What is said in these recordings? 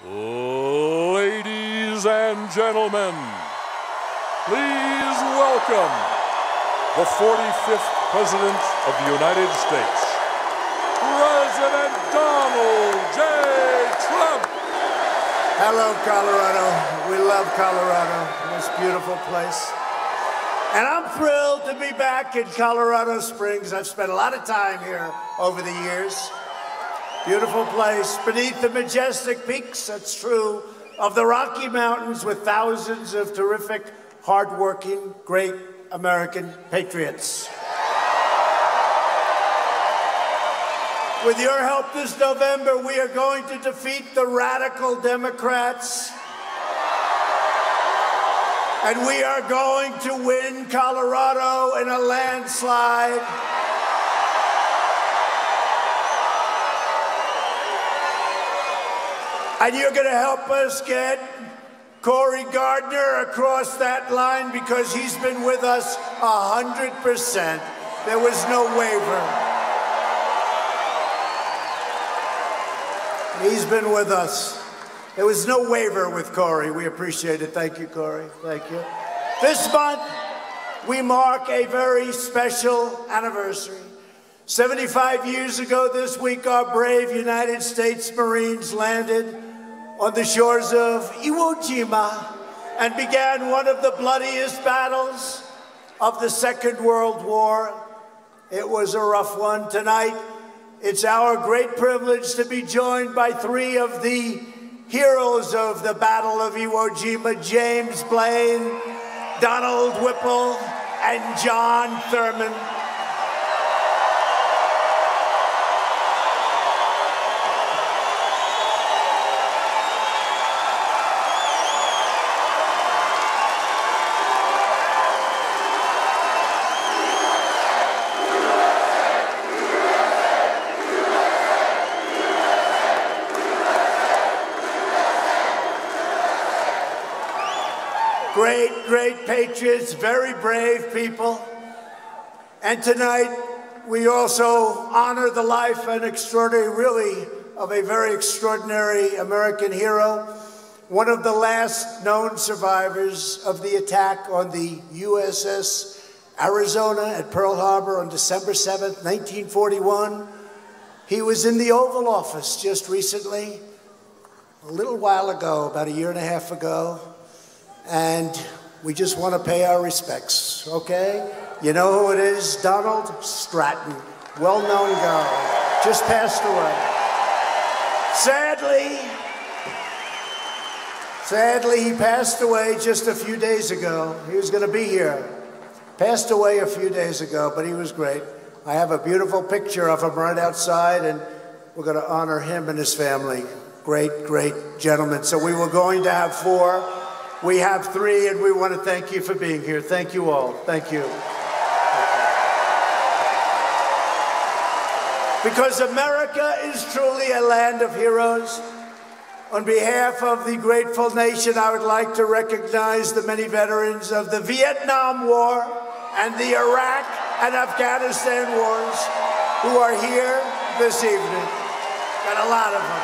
Ladies and gentlemen, please welcome the 45th President of the United States, President Donald J. Trump. Hello, Colorado. We love Colorado, this beautiful place. And I'm thrilled to be back in Colorado Springs. I've spent a lot of time here over the years. Beautiful place beneath the majestic peaks, that's true, of the Rocky Mountains with thousands of terrific, hardworking, great American patriots. With your help this November, we are going to defeat the radical Democrats. And we are going to win Colorado in a landslide. And you're going to help us get Cory Gardner across that line because he's been with us 100%. There was no waiver. He's been with us. There was no waiver with Cory. We appreciate it. Thank you, Cory. Thank you. This month, we mark a very special anniversary. 75 years ago this week, our brave United States Marines landed on the shores of Iwo Jima and began one of the bloodiest battles of the Second World War. It was a rough one. Tonight, it's our great privilege to be joined by three of the heroes of the Battle of Iwo Jima: James Blaine, Donald Whipple, and John Thurman. Great, great patriots, very brave people. And tonight, we also honor the life and extraordinary, really, of a very extraordinary American hero, one of the last known survivors of the attack on the USS Arizona at Pearl Harbor on December 7th, 1941. He was in the Oval Office just recently, a little while ago, about a year and a half ago. And we just want to pay our respects, okay? You know who it is? Donald Stratton, well-known guy, just passed away. Sadly, he passed away just a few days ago. He was going to be here. Passed away a few days ago, but he was great. I have a beautiful picture of him right outside, and we're going to honor him and his family. Great, great gentleman. So we were going to have four. We have three, and we want to thank you for being here. Thank you all. Thank you. Because America is truly a land of heroes. On behalf of the grateful nation, I would like to recognize the many veterans of the Vietnam War and the Iraq and Afghanistan wars who are here this evening. Got a lot of them.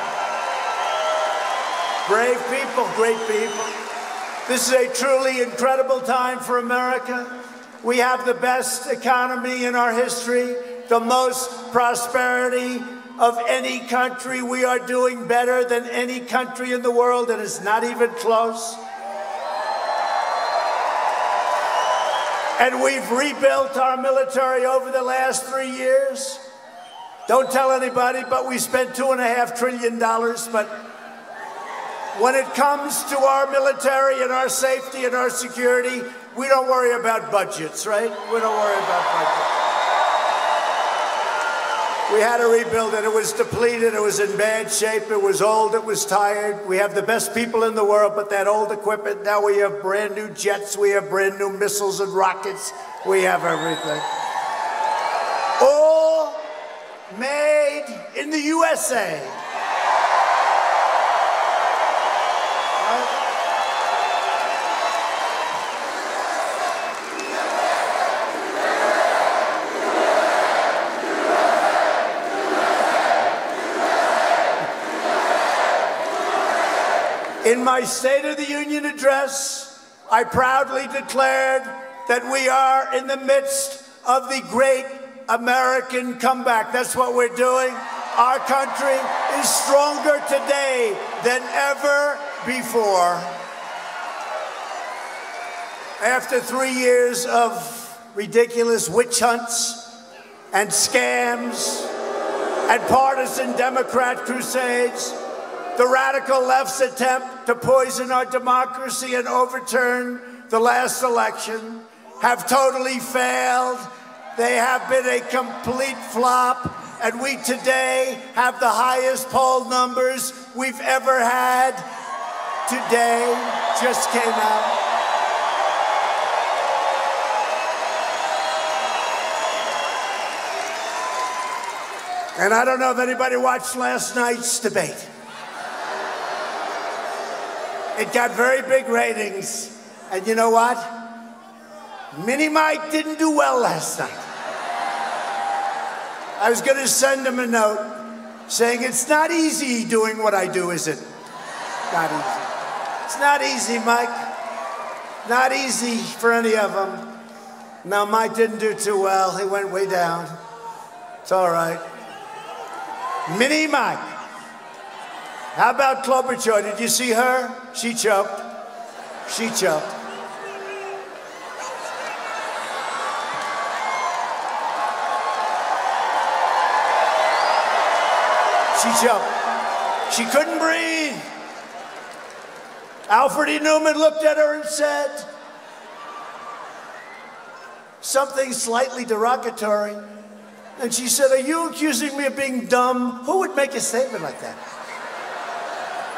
Brave people, great people. This is a truly incredible time for America. We have the best economy in our history, the most prosperity of any country. We are doing better than any country in the world, and it's not even close. And we've rebuilt our military over the last 3 years. Don't tell anybody, but we spent $2.5 trillion, but when it comes to our military and our safety and our security, we don't worry about budgets, right? We don't worry about budgets. We had to rebuild it. It was depleted. It was in bad shape. It was old. It was tired. We have the best people in the world, but that old equipment, now we have brand new jets. We have brand new missiles and rockets. We have everything. All made in the USA. In my State of the Union address, I proudly declared that we are in the midst of the great American comeback. That's what we're doing. Our country is stronger today than ever before. After 3 years of ridiculous witch hunts and scams and partisan Democrat crusades, the radical left's attempt to poison our democracy and overturn the last election have totally failed. They have been a complete flop, and we today have the highest poll numbers we've ever had. Today just came out. And I don't know if anybody watched last night's debate. It got very big ratings. And you know what? Mini Mike didn't do well last night. I was going to send him a note saying, it's not easy doing what I do, is it? Not easy. It's not easy, Mike. Not easy for any of them. No, Mike didn't do too well. He went way down. It's all right. Mini Mike. How about Klobuchar? Did you see her? She choked. She choked. She choked. She couldn't breathe. Alfred E. Newman looked at her and said something slightly derogatory. And she said, are you accusing me of being dumb? Who would make a statement like that?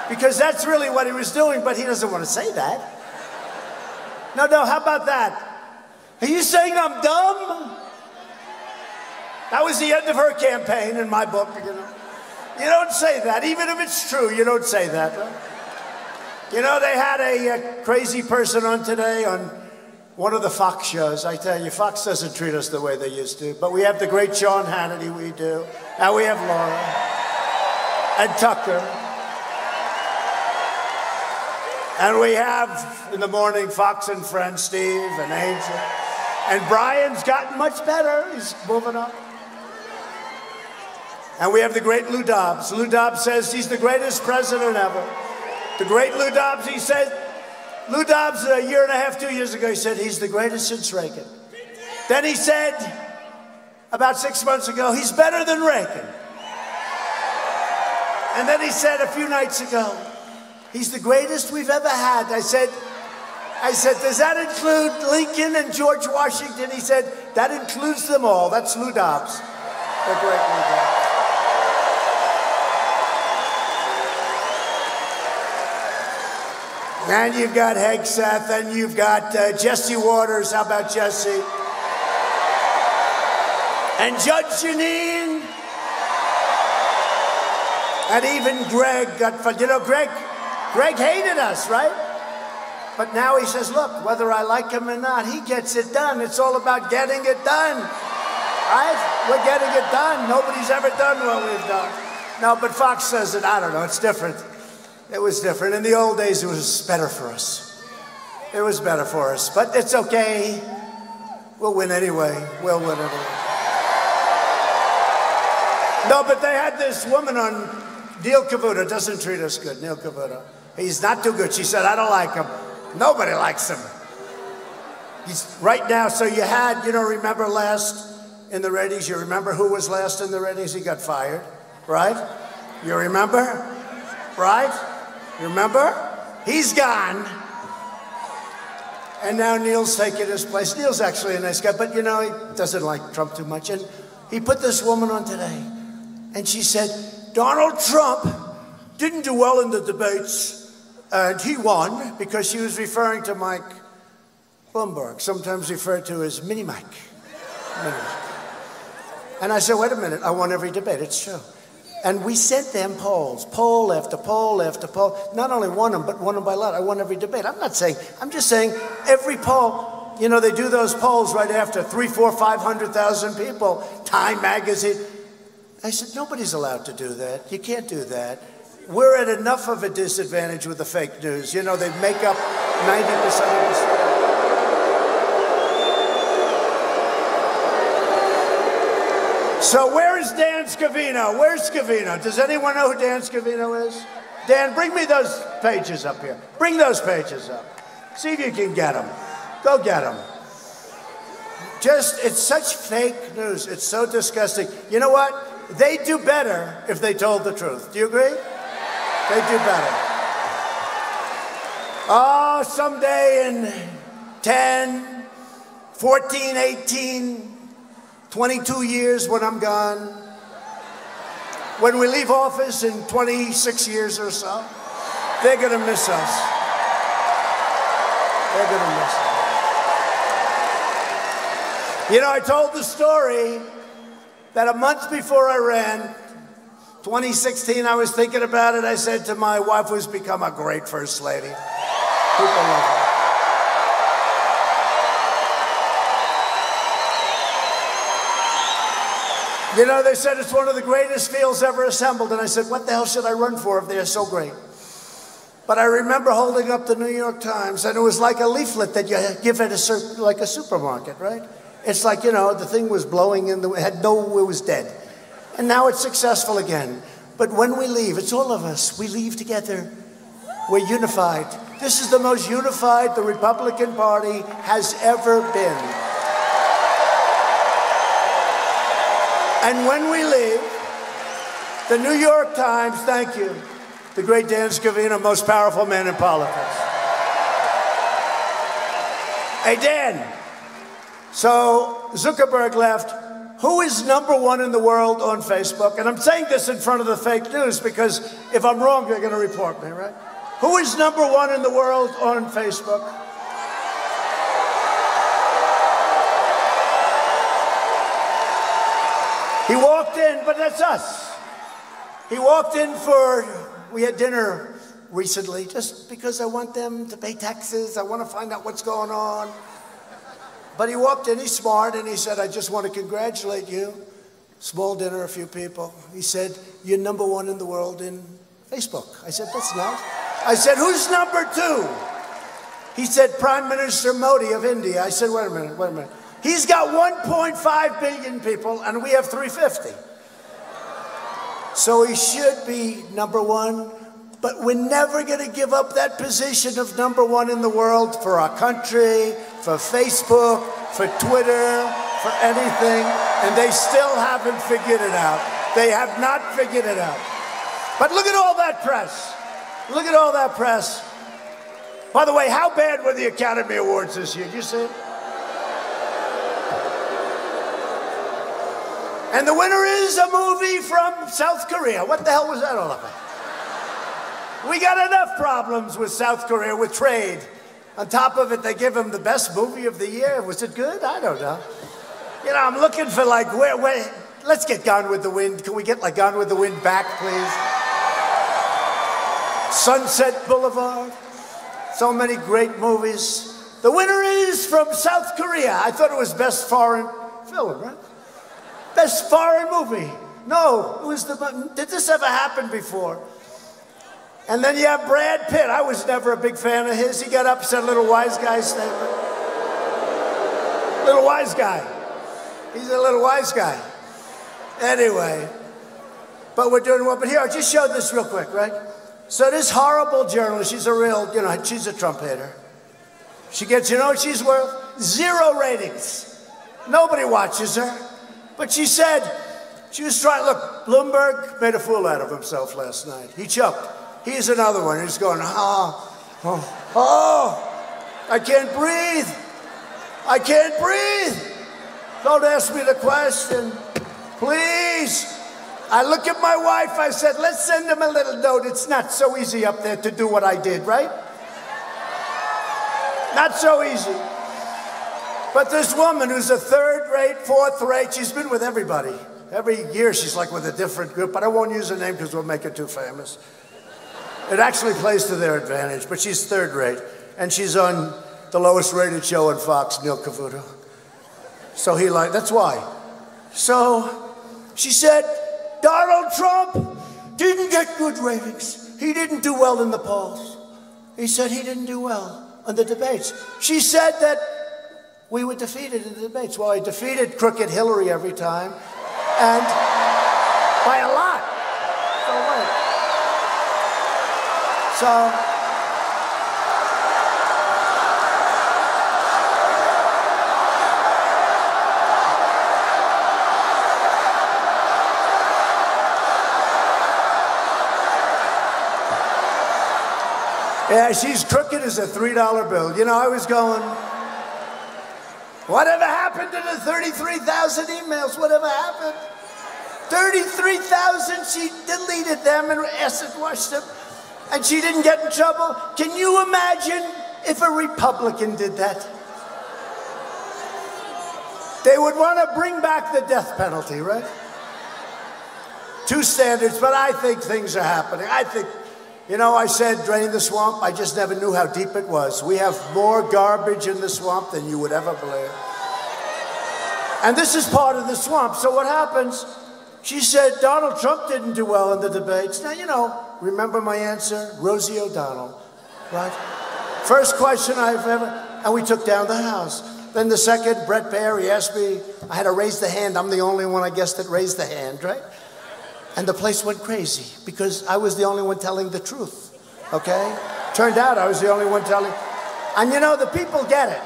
Because that's really what he was doing, but he doesn't want to say that. No, how about that? Are you saying I'm dumb? That was the end of her campaign in my book, you know. You don't say that, even if it's true, you don't say that. Right? You know, they had a crazy person on today on one of the Fox shows. I tell you, Fox doesn't treat us the way they used to. But we have the great Sean Hannity, we do. Now we have Laura and Tucker. And we have, in the morning, Fox and Friends, Steve and Angel. And Brian's gotten much better. He's moving up. And we have the great Lou Dobbs. Lou Dobbs says he's the greatest president ever. The great Lou Dobbs, he said, Lou Dobbs, a year and a half, 2 years ago, he said he's the greatest since Reagan. Then he said, about 6 months ago, he's better than Reagan. And then he said a few nights ago, he's the greatest we've ever had. I said, does that include Lincoln and George Washington? He said, that includes them all. That's Lou Dobbs. The great Lou Dobbs. And you've got Hegseth, and you've got Jesse Waters. How about Jesse? And Judge Jeanine. And even Greg got fun. You know, Greg hated us, right? But now he says, look, whether I like him or not, he gets it done. It's all about getting it done, right? We're getting it done. Nobody's ever done what we've done. No, but Fox says it. I don't know. It's different. It was different. In the old days, it was better for us. It was better for us. But it's okay. We'll win anyway. We'll win anyway. No, but they had this woman on, Neil Cavuto doesn't treat us good, Neil Cavuto. He's not too good. She said, I don't like him. Nobody likes him. He's right now, so you had, you know, remember last in the ratings, you remember who was last in the ratings? He got fired, right? You remember? Right? Remember? He's gone. And now Neil's taking his place. Neil's actually a nice guy, but you know, he doesn't like Trump too much. And he put this woman on today, and she said, Donald Trump didn't do well in the debates, and he won because she was referring to Mike Bloomberg, sometimes referred to as Mini Mike. Mini Mike. And I said, wait a minute, I won every debate, it's true. And we sent them polls, poll after poll after poll. Not only won them, but won them by a lot. I won every debate. I'm just saying every poll, you know, they do those polls right after 300,000, 400,000, 500,000 people, Time magazine. I said, nobody's allowed to do that. You can't do that. we're at enough of a disadvantage with the fake news. You know, they make up 90% of the story. So where is Dan Scavino? Where's Scavino? Does anyone know who Dan Scavino is? Dan, bring me those pages up here. Bring those pages up. See if you can get them. Go get them. It's such fake news. It's so disgusting. You know what? They'd do better if they told the truth. Do you agree? They'd do better. Oh, someday in 10, 14, 18, 22 years when I'm gone, when we leave office in 26 years or so, they're going to miss us. They're going to miss us. You know, I told the story that a month before I ran, 2016, I was thinking about it. I said to my wife, who's become a great first lady. People love her. You know, they said it's one of the greatest fields ever assembled. And I said, what the hell should I run for if they're so great? But I remember holding up the New York Times, and it was like a leaflet that you give at a supermarket, right? It's like, you know, the thing was blowing in, it was dead. And now it's successful again. But when we leave, it's all of us. We leave together. We're unified. This is the most unified the Republican Party has ever been. And when we leave, the New York Times, thank you, the great Dan Scavino, most powerful man in politics. Hey, Dan, so Zuckerberg left. Who is #1 in the world on Facebook? And I'm saying this in front of the fake news because if I'm wrong, they're going to report me, right? Who is #1 in the world on Facebook? He walked in, but that's us. He walked in we had dinner recently, just because I want them to pay taxes. I want to find out what's going on. But he walked in, he's smart, and he said, I just want to congratulate you. Small dinner, a few people. He said, you're #1 in the world in Facebook. I said, that's nice. I said, who's #2? He said, Prime Minister Modi of India. I said, wait a minute. He's got 1.5 billion people, and we have 350. So he should be #1, but we're never going to give up that position of #1 in the world for our country, for Facebook, for Twitter, for anything, and they still haven't figured it out. They have not figured it out. But look at all that press. Look at all that press. By the way, how bad were the Academy Awards this year? Did you see it? And the winner is a movie from South Korea. What the hell was that all about? We got enough problems with South Korea with trade. On top of it, they give him the best movie of the year. Was it good? I don't know. You know, I'm looking for like, let's get Gone with the Wind. Can we get like Gone with the Wind back, please? Sunset Boulevard. So many great movies. The winner is from South Korea. I thought it was best foreign film, right? Best foreign movie. No, it was did this ever happen before? And then you have Brad Pitt. I was never a big fan of his. He got up and said a little wise guy statement. Little wise guy. He's a little wise guy. Anyway, but we're doing well. But here, I just showed this real quick, right? So this horrible journalist, she's a real, she's a Trump hater. She gets, you know what she's worth? 0 ratings. Nobody watches her. But she said, she was trying, look, Bloomberg made a fool out of himself last night. He choked. He's another one. He's going, I can't breathe. I can't breathe. Don't ask me the question, please. I look at my wife, I said, let's send him a little note. It's not so easy up there to do what I did, right? Not so easy. But this woman who's a 3rd rate, 4th rate, she's been with everybody. Every year she's like with a different group, but I won't use her name because we'll make her too famous. It actually plays to their advantage, but she's 3rd rate. And she's on the lowest rated show on Fox, Neil Cavuto. So that's why. So she said, Donald Trump, didn't get good ratings. He didn't do well in the polls. He said he didn't do well in the debates. She said that we were defeated in the debates. Well, I defeated crooked Hillary every time, and by a lot. So yeah, she's crooked as a $3 bill. You know, I was going, whatever happened to the 33,000 emails? Whatever happened? 33,000, she deleted them and acid washed them, and she didn't get in trouble. Can you imagine if a Republican did that? They would want to bring back the death penalty, right? Two standards, but I think things are happening. I think, you know, I said drain the swamp. I just never knew how deep it was. We have more garbage in the swamp than you would ever believe. And this is part of the swamp. So what happens? She said Donald Trump didn't do well in the debates. Now, you know, remember my answer? Rosie O'Donnell, right? First question I've ever, and we took down the House. Then the second, Brett Baer, he asked me, I had to raise the hand. I'm the only one, I guess, that raised the hand, right? And the place went crazy because I was the only one telling the truth, okay? Turned out I was the only one telling, and you know, the people get it.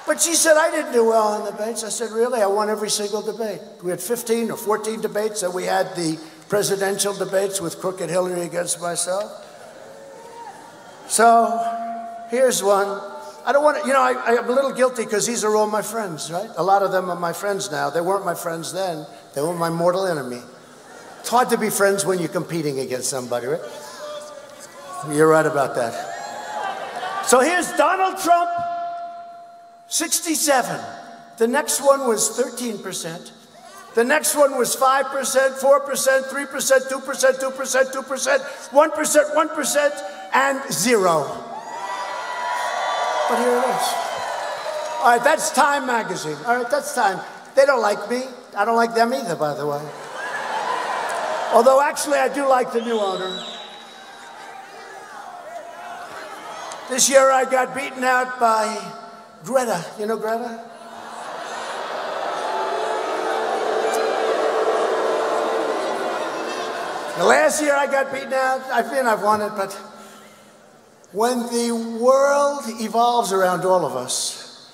But she said, I didn't do well in debates. I said, really? I won every single debate. We had 15 or 14 debates, and we had the presidential debates with crooked Hillary against myself. So here's one. I don't want to, you know, I'm a little guilty because these are all my friends, right? A lot of them are my friends now. They weren't my friends then. They were my mortal enemy. It's hard to be friends when you're competing against somebody, right? You're right about that. So here's Donald Trump, 67. The next one was 13%. The next one was 5%, 4%, 3%, 2%, 2%, 2%, 1%, 1%, and 0. But here it is. All right, that's Time magazine. All right, that's Time. They don't like me. I don't like them either, by the way. Although, actually, I do like the new owner. This year, I got beaten out by Greta. You know Greta? The last year, I got beaten out. I've won it, but when the world evolves around all of us,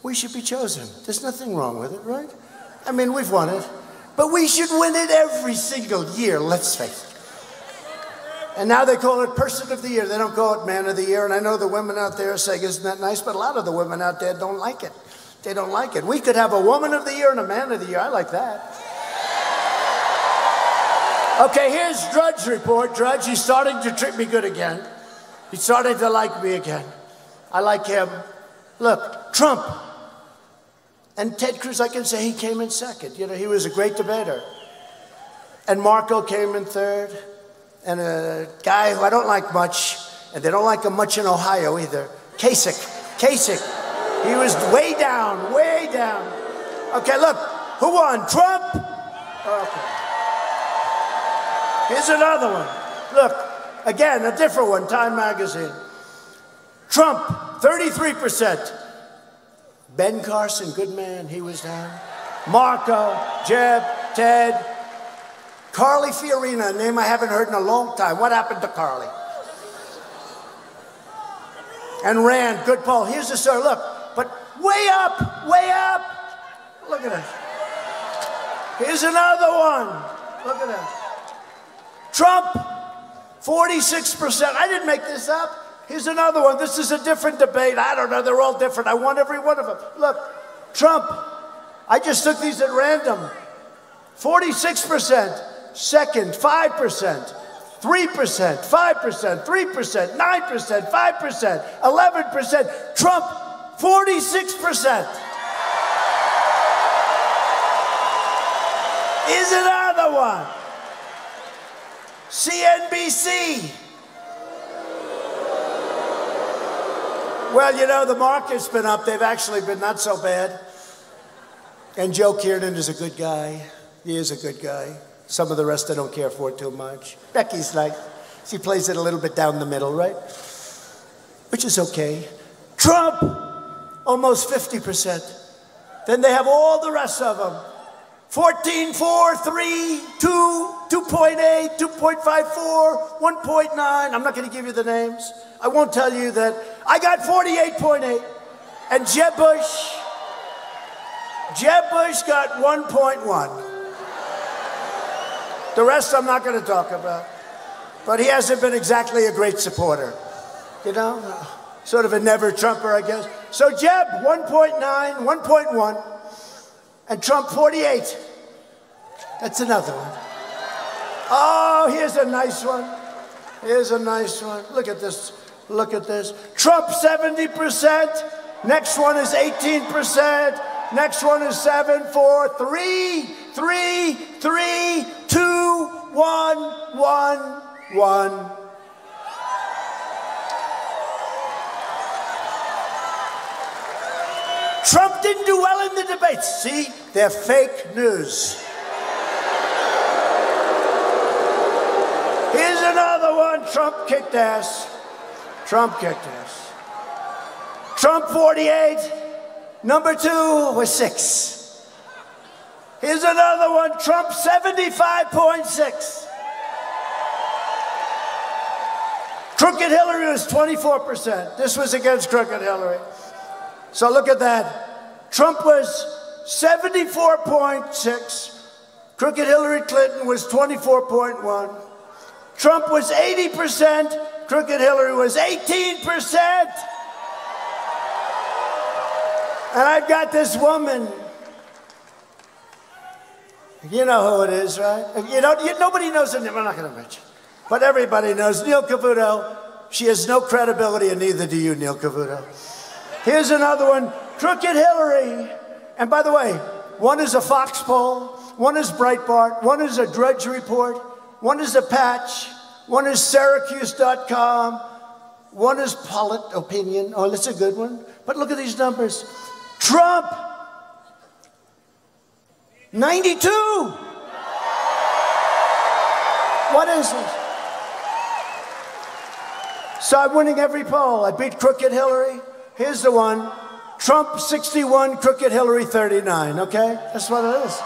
we should be chosen. There's nothing wrong with it, right? I mean, we've won it. But we should win it every single year, let's face it. And now they call it Person of the Year. They don't call it Man of the Year. And I know the women out there are saying, isn't that nice? But a lot of the women out there don't like it. They don't like it. We could have a Woman of the Year and a Man of the Year. I like that. Okay, here's Drudge's report. Drudge, he's starting to treat me good again. He's starting to like me again. I like him. Look, Trump. And Ted Cruz, I can say he came in second. You know, he was a great debater. And Marco came in third. And a guy who I don't like much, and they don't like him much in Ohio either, Kasich. He was way down, way down. Okay, look, who won? Trump? Okay. Here's another one. Look, again, a different one, Time magazine. Trump, 33%. Ben Carson, good man, he was down. Marco, Jeb, Ted. Carly Fiorina, a name I haven't heard in a long time. What happened to Carly? And Rand, good poll. Here's the story, look, but way up, way up. Look at that. Here's another one. Look at that. Trump, 46%. I didn't make this up. Here's another one. This is a different debate. I don't know. They're all different. I won every one of them. Look, Trump. I just took these at random. 46%. Second, 5%. 3%. 5%. 3%. 9%. 5%. 11%. Trump, 46%. Here's another one. CNBC. Well, you know, the market's been up. They've actually been not so bad. And Joe Kiernan is a good guy. He is a good guy. Some of the rest I don't care for too much. Becky's like, she plays it a little bit down the middle, right? Which is okay. Trump, almost 50%. Then they have all the rest of them. 14, 4, 3, 2, 2.8, 2.54, 1.9. I'm not going to give you the names. I won't tell you that. I got 48.8. And Jeb Bush got 1.1. The rest I'm not going to talk about. But he hasn't been exactly a great supporter. You know? Sort of a never-Trumper, I guess. So Jeb, 1.9, 1.1. And Trump, 48. That's another one. Oh, here's a nice one. Here's a nice one. Look at this. Look at this. Trump, 70%. Next one is 18%. Next one is 7, 4, 3, 3, 3, 2, 1, 1, 1. Trump didn't do well in the debates. See, they're fake news. Here's another one. Trump kicked ass. Trump kicked ass. Trump 48. Number 2 was 6. Here's another one. Trump 75.6. Crooked Hillary was 24%. This was against Crooked Hillary. So look at that. Trump was 74.6. Crooked Hillary Clinton was 24.1. Trump was 80%. Crooked Hillary was 18%. And I've got this woman. You know who it is, right? Nobody knows her name. I'm not going to mention. But everybody knows Neil Cavuto. She has no credibility, and neither do you, Neil Cavuto. Here's another one, Crooked Hillary. And by the way, one is a Fox poll, one is Breitbart, one is a Drudge Report, one is a Patch, one is Syracuse.com, one is Polit Opinion. Oh, that's a good one. But look at these numbers. Trump, 92. What is this? So I'm winning every poll. I beat Crooked Hillary. Here's the one. Trump 61, Crooked Hillary 39, okay? That's what it is.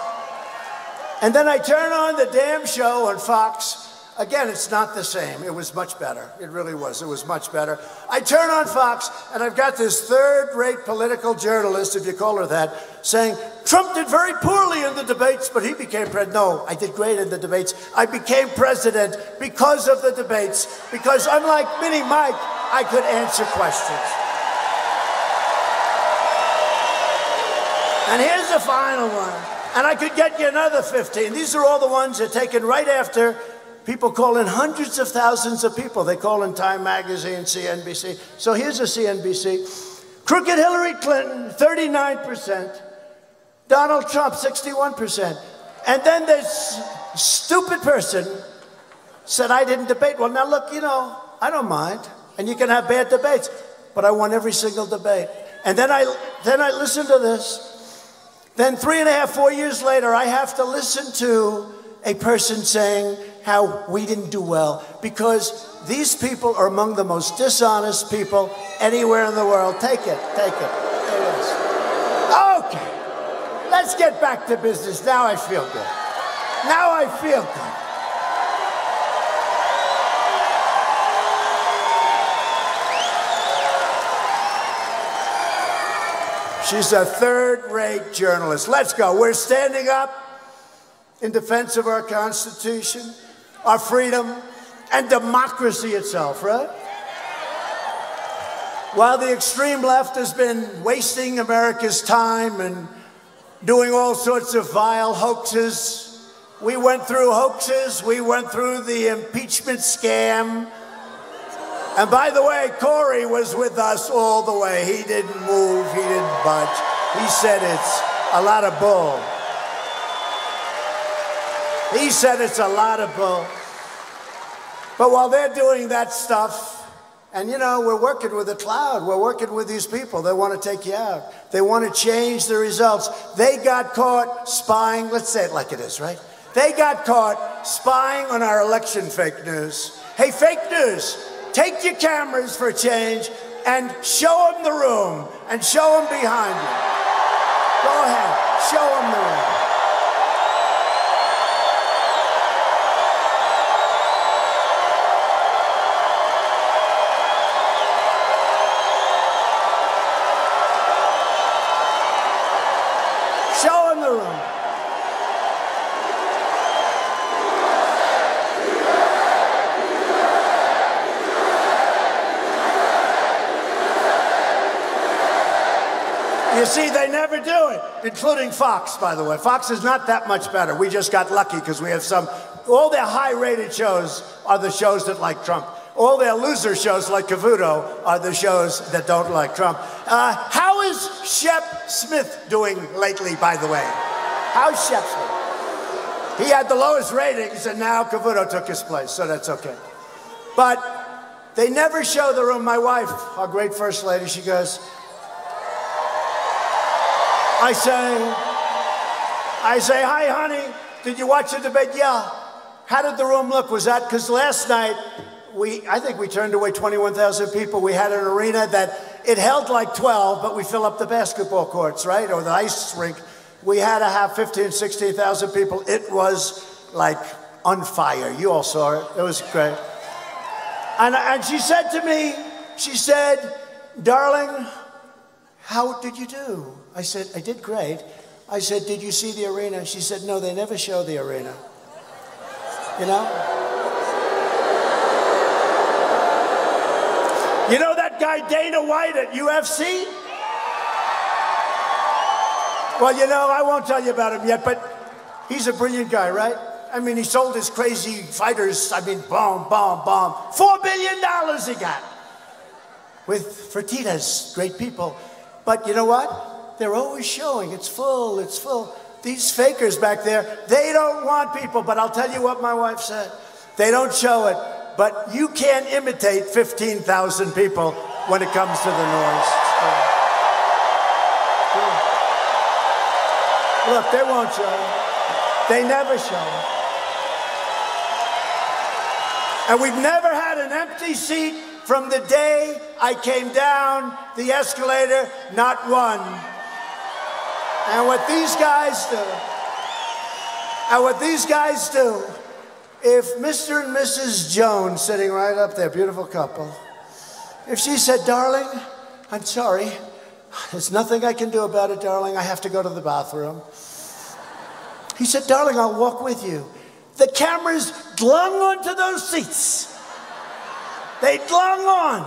And then I turn on the damn show on Fox. Again, it's not the same. It was much better. It really was. It was much better. I turn on Fox, and I've got this third-rate political journalist, if you call her that, saying, Trump did very poorly in the debates, but he became president. No, I did great in the debates. I became president because of the debates, because unlike Mini Mike, I could answer questions. And here's the final one. And I could get you another 15. These are all the ones that are taken right after people call in hundreds of thousands of people. They call in Time Magazine, CNBC. So here's a CNBC. Crooked Hillary Clinton, 39%. Donald Trump, 61%. And then this stupid person said, I didn't debate. Well, now look, I don't mind. And you can have bad debates. But I won every single debate. And then I listened to this. Then 3.5, 4 years later, I have to listen to a person saying how we didn't do well because these people are among the most dishonest people anywhere in the world. Take it, take it. There it is. Okay, let's get back to business. Now I feel good. Now I feel good. She's a third-rate journalist. Let's go. We're standing up in defense of our Constitution, our freedom, and democracy itself, right? While the extreme left has been wasting America's time and doing all sorts of vile hoaxes, we went through hoaxes, we went through the impeachment scam. And by the way, Corey was with us all the way. He didn't move, he didn't budge. He said it's a lot of bull. He said it's a lot of bull. But while they're doing that stuff, and we're working with a cloud, we're working with these people. They want to take you out. They want to change the results. They got caught spying, let's say it like it is, right? They got caught spying on our election fake news. Hey, fake news, take your cameras for a change and show them the room and show them behind you. Go ahead, show them the room. Show them the room. You see, they never do it, including Fox, by the way. Fox is not that much better. We just got lucky because we have all their high-rated shows are the shows that like Trump. All their loser shows like Cavuto are the shows that don't like Trump. How is Shep Smith doing lately, by the way? How's Shep Smith? He had the lowest ratings, and now Cavuto took his place, so that's okay. But they never show the room. My wife, our great first lady, she goes, I say, hi, honey, did you watch the debate? Yeah. How did the room look? Was that, because last night, I think we turned away 21,000 people. We had an arena that, it held like 12, but we fill up the basketball courts, right? Or the ice rink. We had to have 15, 16,000 people. It was like on fire. You all saw it. It was great. And she said to me, she said, darling, how did you do? I said, I did great. I said, did you see the arena? She said, no, they never show the arena. You know? You know that guy Dana White at UFC? Well, you know, I won't tell you about him yet, but he's a brilliant guy, right? I mean, he sold his crazy fighters, I mean, bomb. $4 billion he got. With Fertitas, great people. But you know what? They're always showing, it's full. These fakers back there, they don't want people, but I'll tell you what my wife said. They don't show it, but you can't imitate 15,000 people when it comes to the noise. Look, they won't show it. They never show it. And we've never had an empty seat from the day I came down the escalator, not one. And what these guys do, if Mr. and Mrs. Jones, sitting right up there, beautiful couple, if she said, darling, I'm sorry, there's nothing I can do about it, darling, I have to go to the bathroom. He said, darling, I'll walk with you. The cameras glung onto those seats. They glung on.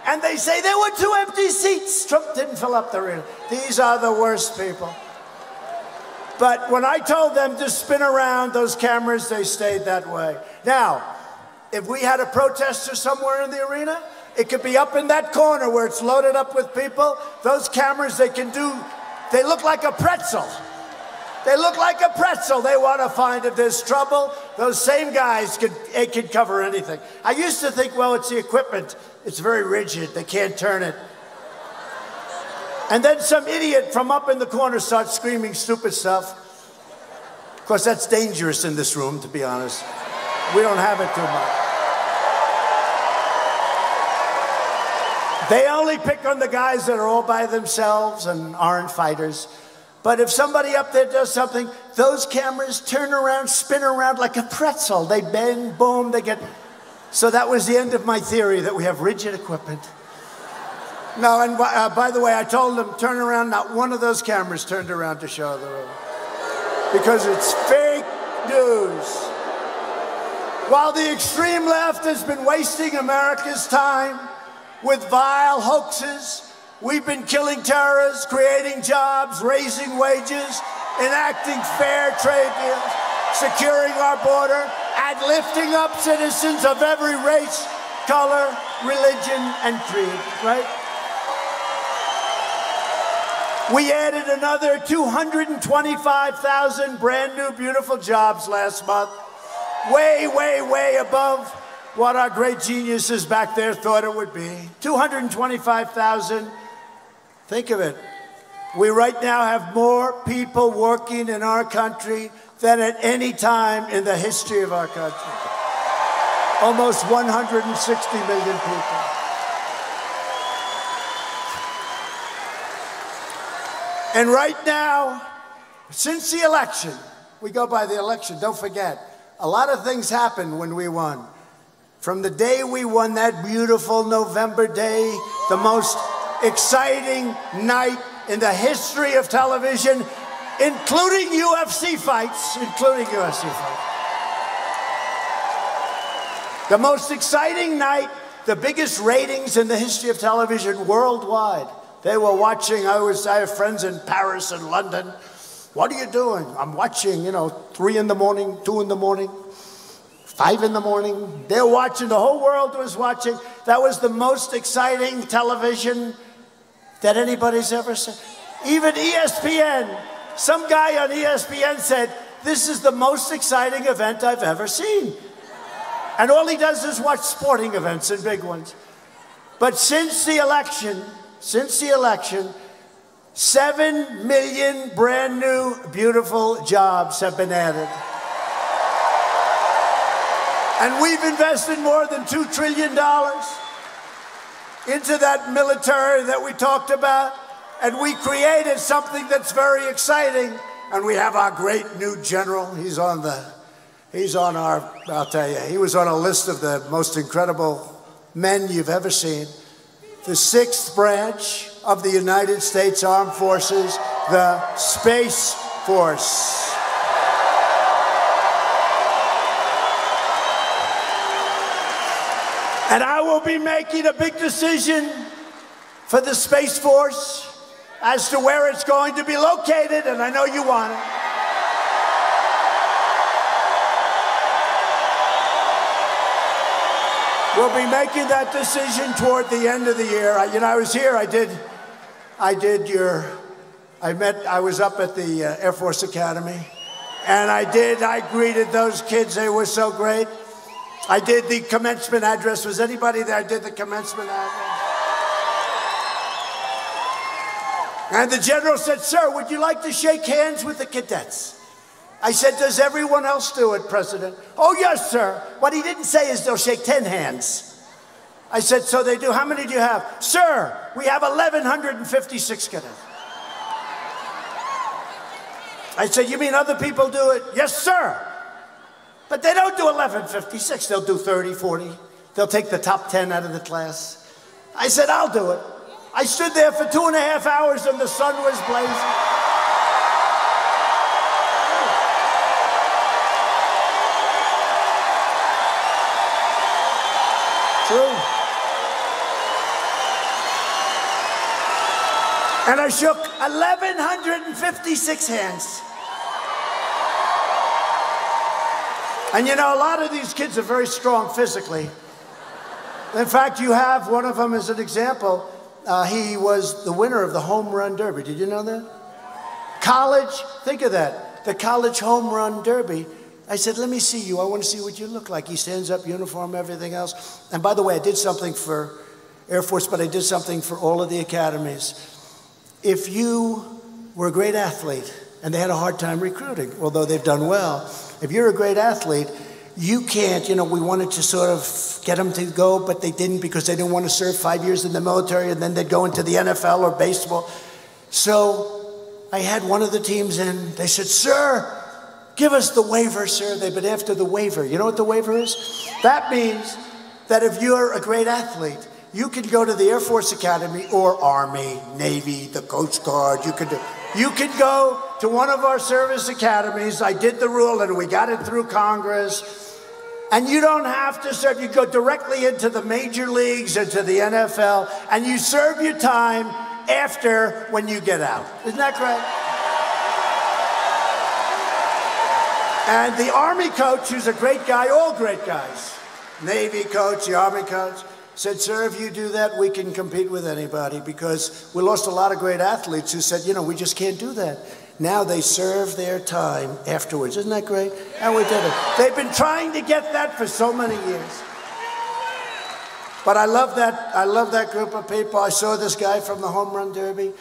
And they say there were 2 empty seats. Trump didn't fill up the arena. These are the worst people. But when I told them to spin around those cameras, they stayed that way. Now, if we had a protester somewhere in the arena, it could be up in that corner where it's loaded up with people. Those cameras, they look like a pretzel. They look like a pretzel. They want to find if there's trouble. Those same guys could cover anything. I used to think, well, it's the equipment. It's very rigid. They can't turn it. And then some idiot from up in the corner starts screaming stupid stuff. Of course, that's dangerous in this room, to be honest. We don't have it too much. They only pick on the guys that are all by themselves and aren't fighters. But if somebody up there does something, those cameras turn around, spin around like a pretzel. They bend, boom, they get... So that was the end of my theory that we have rigid equipment. No, and by the way, I told them, turn around. Not one of those cameras turned around to show the room. Because it's fake news. While the extreme left has been wasting America's time with vile hoaxes, we've been killing terrorists, creating jobs, raising wages, enacting fair trade deals, securing our border, and lifting up citizens of every race, color, religion, and creed, right? We added another 225,000 brand new beautiful jobs last month. Way, way, way above what our great geniuses back there thought it would be. 225,000. Think of it. We right now have more people working in our country than at any time in the history of our country. Almost 160 million people. And right now, since the election, we go by the election, don't forget, a lot of things happened when we won. From the day we won that beautiful November day, the most exciting night in the history of television, including UFC fights, The most exciting night, the biggest ratings in the history of television worldwide. They were watching, I have friends in Paris and London. What are you doing? I'm watching, 3 in the morning, 2 in the morning, 5 in the morning. They're watching, the whole world was watching. That was the most exciting television that anybody's ever seen. Even ESPN, some guy on ESPN said, this is the most exciting event I've ever seen. And all he does is watch sporting events and big ones. But since the election, 7 million brand new, beautiful jobs have been added. And we've invested more than $2 trillion into that military that we talked about. And we created something that's very exciting. And we have our great new general. I'll tell you, he was on a list of the most incredible men you've ever seen. The 6th branch of the United States Armed Forces, the Space Force. And I will be making a big decision for the Space Force as to where it's going to be located, and I know you want it. We'll be making that decision toward the end of the year. I was here, I was up at the Air Force Academy, and I greeted those kids, they were so great. I did the commencement address. Was anybody there? I did the commencement address. And the general said, sir, would you like to shake hands with the cadets? I said, does everyone else do it, President? Oh, yes, sir. What he didn't say is they'll shake 10 hands. I said, so they do. How many do you have? Sir, we have 1,156 cadets. I said, you mean other people do it? Yes, sir. But they don't do 1156. They'll do 30, 40. They'll take the top 10 out of the class. I said, I'll do it. I stood there for 2.5 hours and the sun was blazing. True. And I shook 1,156 hands. And a lot of these kids are very strong physically. In fact, you have one of them as an example. He was the winner of the home run derby. Did you know that? College, think of that. The college home run derby. I said, let me see you. I want to see what you look like. He stands up, uniform, everything else. And by the way, I did something for Air Force, but I did something for all of the academies. If you were a great athlete, and they had a hard time recruiting, although they've done well, if you're a great athlete, you can't, we wanted to sort of get them to go, but they didn't because they didn't want to serve 5 years in the military and then they'd go into the NFL or baseball. So I had one of the teams in, they said, sir, give us the waiver, sir. They've been after the waiver. You know what the waiver is? That means that if you're a great athlete, you can go to the Air Force Academy or Army, Navy, the Coast Guard. You could go to one of our service academies. I did the rule and we got it through Congress. And you don't have to serve. You go directly into the major leagues, into the NFL, and you serve your time after when you get out. Isn't that great? And the Army coach, who's a great guy, all great guys, Navy coach, the Army coach, said, sir, if you do that, we can compete with anybody, because we lost a lot of great athletes who said, we just can't do that. Now they serve their time afterwards. Isn't that great? And we did it. They've been trying to get that for so many years. But I love that group of people. I saw this guy from the home run derby.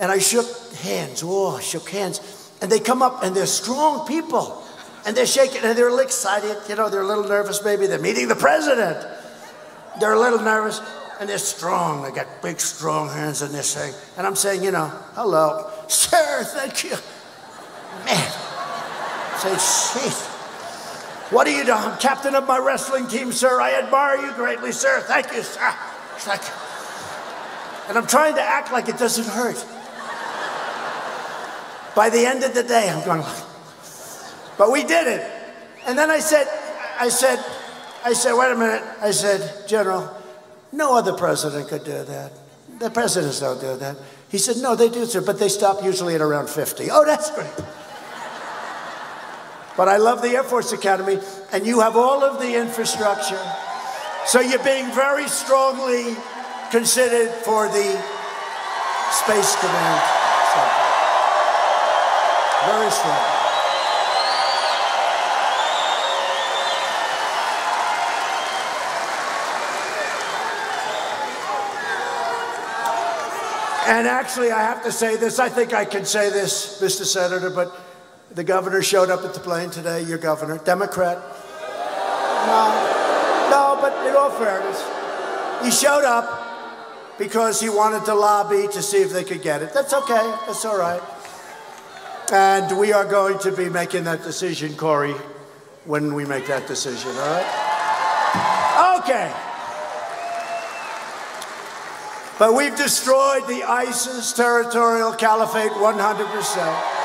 And I shook hands. Oh, I shook hands. And they come up, and they're strong people. And they're shaking, and they're a little excited. You know, they're a little nervous, maybe. They're meeting the president. They're a little nervous, and they're strong. They got big, strong hands, and they're saying, and I'm saying, you know, hello. Sir, thank you. Man. I say, shit. What are you doing? I'm captain of my wrestling team, sir. I admire you greatly, sir. Thank you, sir. It's like, and I'm trying to act like it doesn't hurt. By the end of the day, I'm going like, but we did it. And then I said, wait a minute. I said, General, no other president could do that. The presidents don't do that. He said, no, they do, sir, but they stop usually at around 50. Oh, that's great. But I love the Air Force Academy, and you have all of the infrastructure. So you're being very strongly considered for the Space Command Center. Very strong. And actually, I have to say this. I think I can say this, Mr. Senator, but the governor showed up at the plane today, your governor, Democrat. No, but in all fairness, he showed up because he wanted to lobby to see if they could get it. That's okay, that's all right. And we are going to be making that decision, Corey, when we make that decision, all right? Okay. But we've destroyed the ISIS territorial caliphate 100%.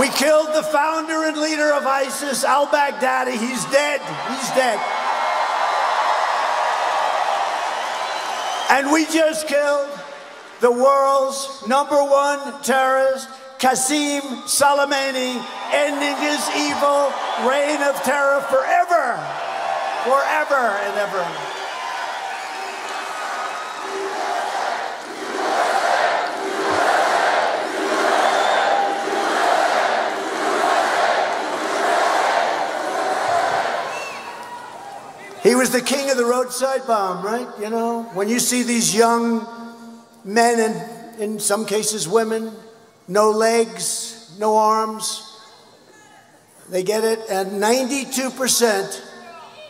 We killed the founder and leader of ISIS, al-Baghdadi. He's dead. He's dead. And we just killed the world's #1 terrorist, Qasem Soleimani, ending his evil reign of terror forever. Forever and ever. He was the king of the roadside bomb, right? You know, when you see these young men and in some cases women, no legs, no arms, they get it, and 92%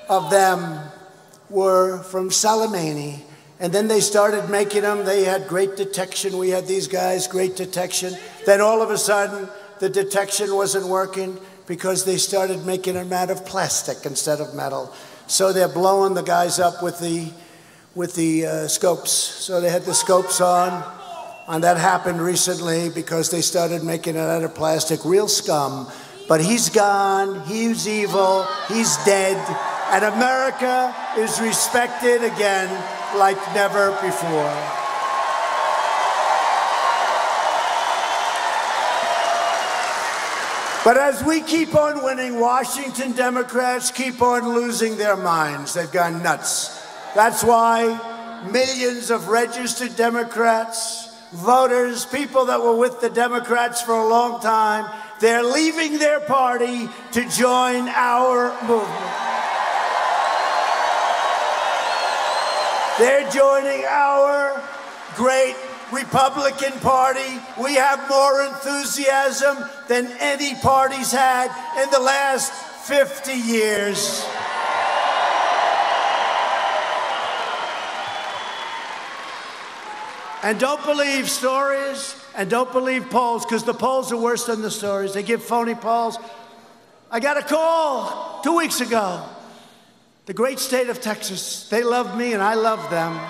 of them were from Soleimani. And then they started making them. They had great detection. We had these guys, great detection. Then all of a sudden, the detection wasn't working because they started making them out of plastic instead of metal. So they're blowing the guys up with the scopes. So they had the scopes on, and that happened recently because they started making it out of plastic. Real scum. But he's gone, he's evil, he's dead, and America is respected again like never before. But as we keep on winning, Washington Democrats keep on losing their minds. They've gone nuts. That's why millions of registered Democrats, voters, people that were with the Democrats for a long time, they're leaving their party to join our movement. They're joining our great Republican Party. We have more enthusiasm than any party's had in the last 50 years. And don't believe stories and don't believe polls, because the polls are worse than the stories. They give phony polls. I got a call 2 weeks ago. The great state of Texas, they love me and I love them.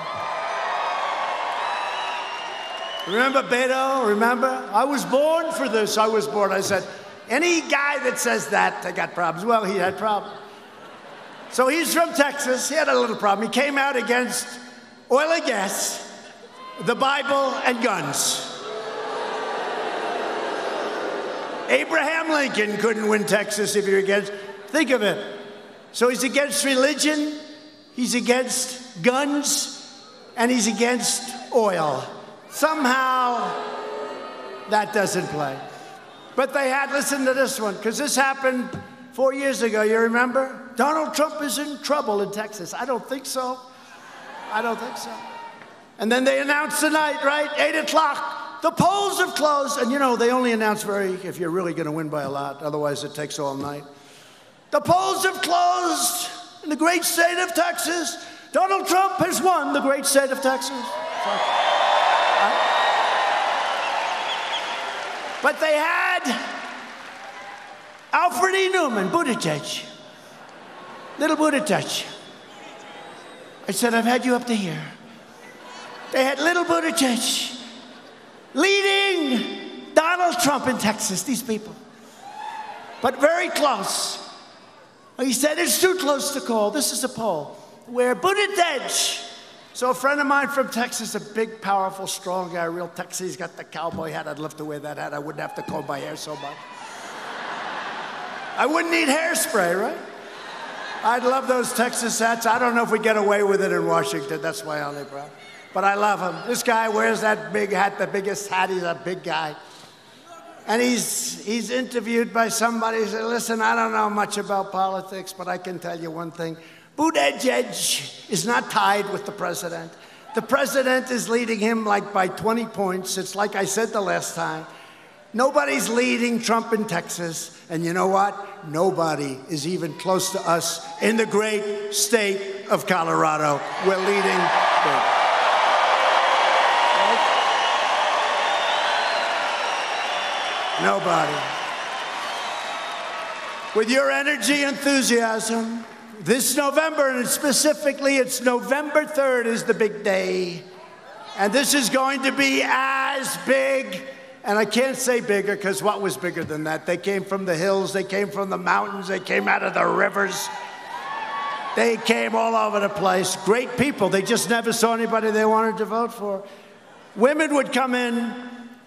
Remember Beto? Remember? I was born for this. I was born. I said, any guy that says that, they got problems. Well, he had problems. So he's from Texas. He had a little problem. He came out against oil and gas, the Bible, and guns. Abraham Lincoln couldn't win Texas if you're against. Think of it. So he's against religion, he's against guns, and he's against oil. Somehow, that doesn't play. But they had, listen to this one, because this happened 4 years ago, you remember? Donald Trump is in trouble in Texas. I don't think so. I don't think so. And then they announce the night, right? 8 o'clock. The polls have closed. And you know, they only announce if you're really going to win by a lot. Otherwise, it takes all night. The polls have closed in the great state of Texas. Donald Trump has won the great state of Texas. But they had Alfred E. Newman, Buttigieg, little Buttigieg. I said, I've had you up to here. They had little Buttigieg leading Donald Trump in Texas, these people. But very close. He said, it's too close to call. This is a poll where Buttigieg, so a friend of mine from Texas, a big, powerful, strong guy, real Texas, he's got the cowboy hat. I'd love to wear that hat. I wouldn't have to comb my hair so much. I wouldn't need hairspray, right? I'd love those Texas hats. I don't know if we get away with it in Washington. That's my only problem. But I love him. This guy wears that big hat, the biggest hat. He's a big guy. And he's interviewed by somebody. He said, listen, I don't know much about politics, but I can tell you one thing. Buttigieg is not tied with the president. The president is leading him like by 20 points. It's like I said the last time. Nobody's leading Trump in Texas. And you know what? Nobody is even close to us in the great state of Colorado. We're leading. Nobody. With your energy, enthusiasm, this November, and specifically it's November 3rd is the big day. And this is going to be as big, and I can't say bigger because what was bigger than that? They came from the hills, they came from the mountains, they came out of the rivers. They came all over the place. Great people. They just never saw anybody they wanted to vote for. Women would come in.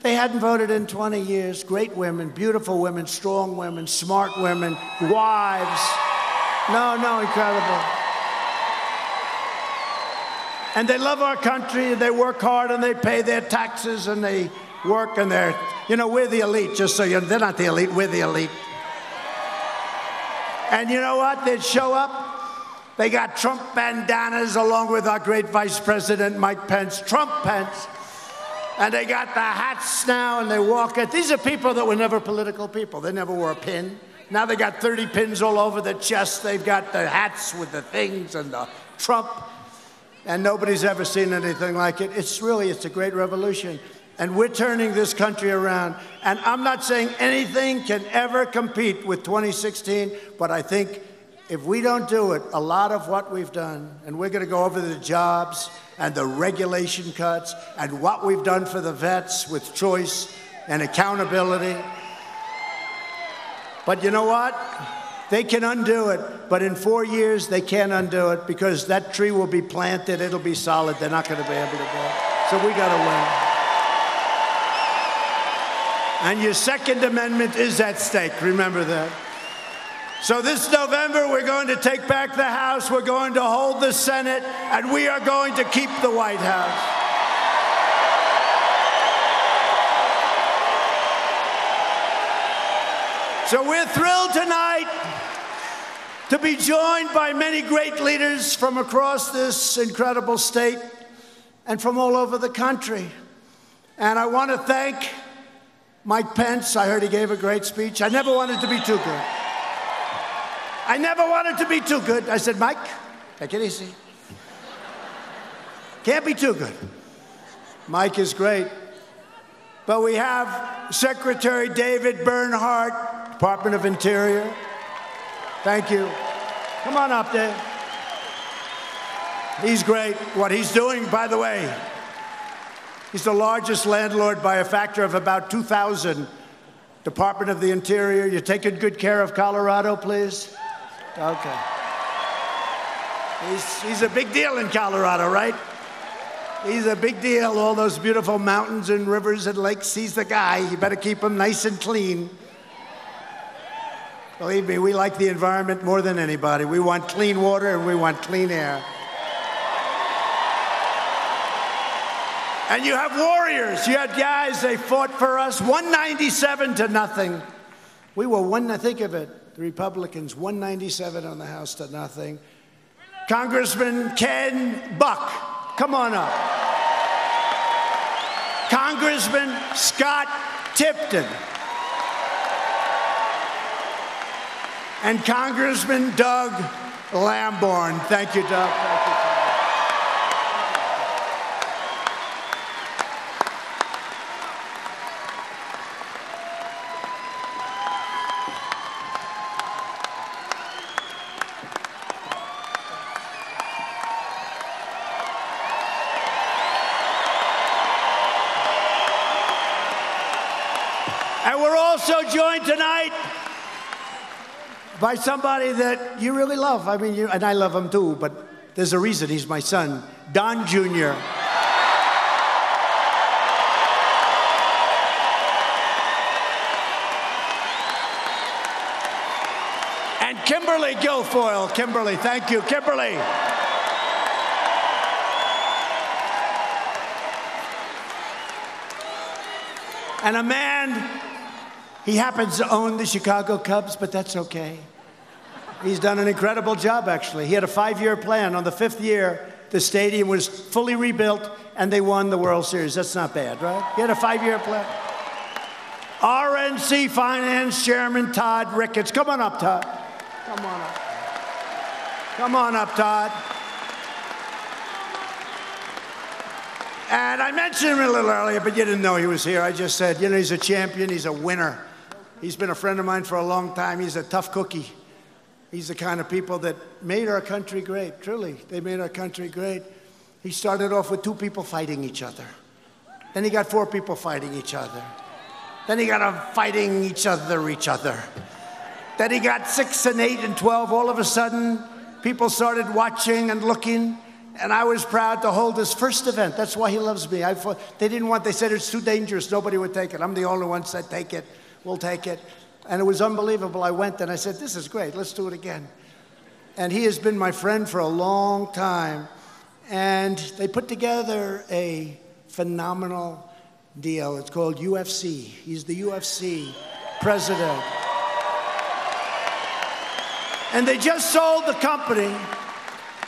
They hadn't voted in 20 years. Great women, beautiful women, strong women, smart women, wives. No, incredible. And they love our country, and they work hard, and they pay their taxes, and they work, and we're the elite, just so you know. They're not the elite, we're the elite. And you know what? They'd show up. They got Trump bandanas along with our great Vice President, Mike Pence, Trump Pence. And they got the hats now, and they walk it. These are people that were never political people. They never wore a pin. Now they got 30 pins all over their chest. They've got the hats with the things and the Trump. And nobody's ever seen anything like it. It's a great revolution. And we're turning this country around. And I'm not saying anything can ever compete with 2016, but I think if we don't do it, a lot of what we've done, and we're going to go over the jobs and the regulation cuts and what we've done for the vets with choice and accountability. But you know what? They can undo it, but in 4 years, they can't undo it because that tree will be planted, it'll be solid, they're not going to be able to do it. So we got to win. And your Second Amendment is at stake, remember that. So this November, we're going to take back the House, we're going to hold the Senate, and we are going to keep the White House. So we're thrilled tonight to be joined by many great leaders from across this incredible state and from all over the country. And I want to thank Mike Pence. I heard he gave a great speech. I never wanted to be too good. I never wanted to be too good. I said, Mike, take it easy. Can't be too good. Mike is great. But we have Secretary David Bernhardt, Department of Interior. Thank you. Come on up there. He's great. What he's doing, by the way, he's the largest landlord by a factor of about 2,000. Department of the Interior, you're taking good care of Colorado, please? Okay. He's a big deal in Colorado, right? He's a big deal. All those beautiful mountains and rivers and lakes. He's the guy. You better keep them nice and clean. Believe me, we like the environment more than anybody. We want clean water and we want clean air. And you have warriors. You had guys, they fought for us 197 to nothing. We were think of it. The Republicans, 197 on the House to nothing. Congressman Ken Buck, come on up. Congressman Scott Tipton, and Congressman Doug Lamborn. Thank you, Doug. Thank you. And we're also joined tonight by somebody that you really love. I mean, and I love him too, but there's a reason he's my son, Don Jr. And Kimberly Guilfoyle. Kimberly, thank you, Kimberly. And a man, he happens to own the Chicago Cubs, but that's okay. He's done an incredible job, actually. He had a 5-year plan. On the 5th year, the stadium was fully rebuilt, and they won the World Series. That's not bad, right? He had a 5-year plan. RNC Finance Chairman Todd Ricketts. Come on up, Todd. Come on up. Come on up, Todd. And I mentioned him a little earlier, but you didn't know he was here. I just said, you know, he's a champion. He's a winner. He's been a friend of mine for a long time. He's a tough cookie. He's the kind of people that made our country great. Truly, they made our country great. He started off with 2 people fighting each other. Then he got 4 people fighting each other. Then he got them fighting each other. Then he got 6 and 8 and 12. All of a sudden, people started watching and looking. And I was proud to hold his first event. That's why he loves me. They didn't want, they said it's too dangerous. Nobody would take it. I'm the only one that said, take it. We'll take it. And it was unbelievable. I went and I said, this is great. Let's do it again. And he has been my friend for a long time. And they put together a phenomenal deal. It's called UFC. He's the UFC president. And they just sold the company.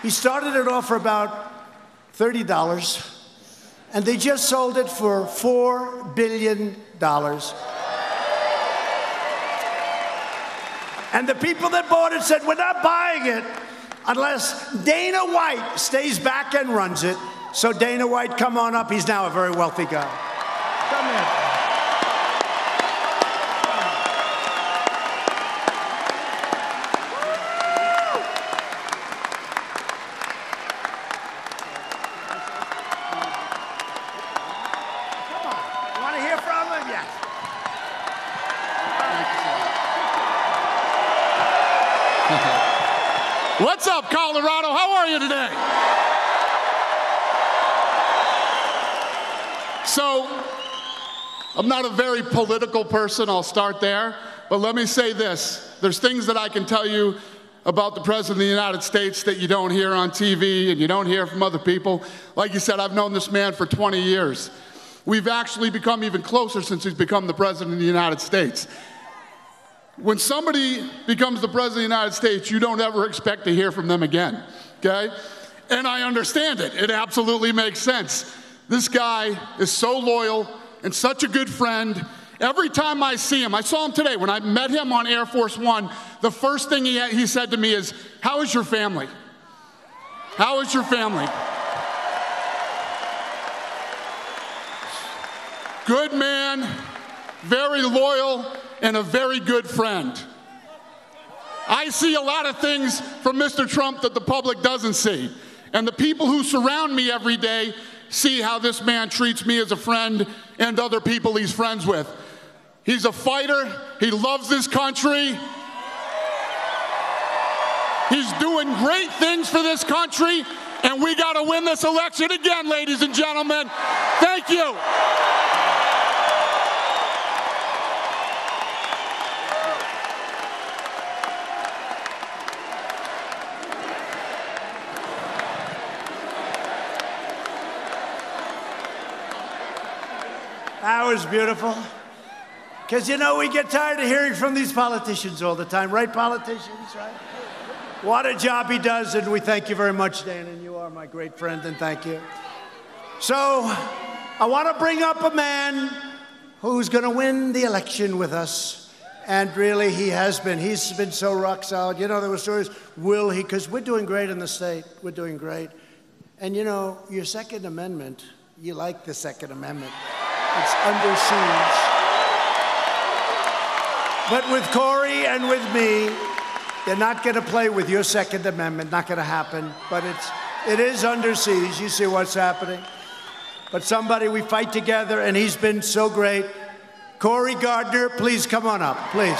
He started it off for about $30, and they just sold it for $4 billion. And the people that bought it said, we're not buying it unless Dana White stays back and runs it. So Dana White, come on up. He's now a very wealthy guy. Come here. What's up, Colorado? How are you today? So, I'm not a very political person, I'll start there, but let me say this. There's things that I can tell you about the President of the United States that you don't hear on TV and you don't hear from other people. Like you said, I've known this man for 20 years. We've actually become even closer since he's become the President of the United States. When somebody becomes the President of the United States, you don't ever expect to hear from them again, okay? And I understand it. It absolutely makes sense. This guy is so loyal and such a good friend. Every time I see him, I saw him today. When I met him on Air Force One, the first thing he said to me is, how is your family? How is your family? Good man, very loyal, and a very good friend. I see a lot of things from Mr. Trump that the public doesn't see. And the people who surround me every day see how this man treats me as a friend and other people he's friends with. He's a fighter. He loves this country. He's doing great things for this country. And we got to win this election again, ladies and gentlemen. Thank you. That was beautiful. Because, you know, we get tired of hearing from these politicians all the time, right, politicians, right? What a job he does, and we thank you very much, Dana, and you are my great friend, and thank you. So, I want to bring up a man who's going to win the election with us. And really, he has been. He's been so rock solid. You know, there were stories, will he? Because we're doing great in the state. We're doing great. And you know, your Second Amendment, you like the Second Amendment. It's under siege. But with Corey and with me, they're not going to play with your Second Amendment. Not going to happen. But it is under siege. You see what's happening. But somebody, we fight together, and he's been so great. Corey Gardner, please come on up, please.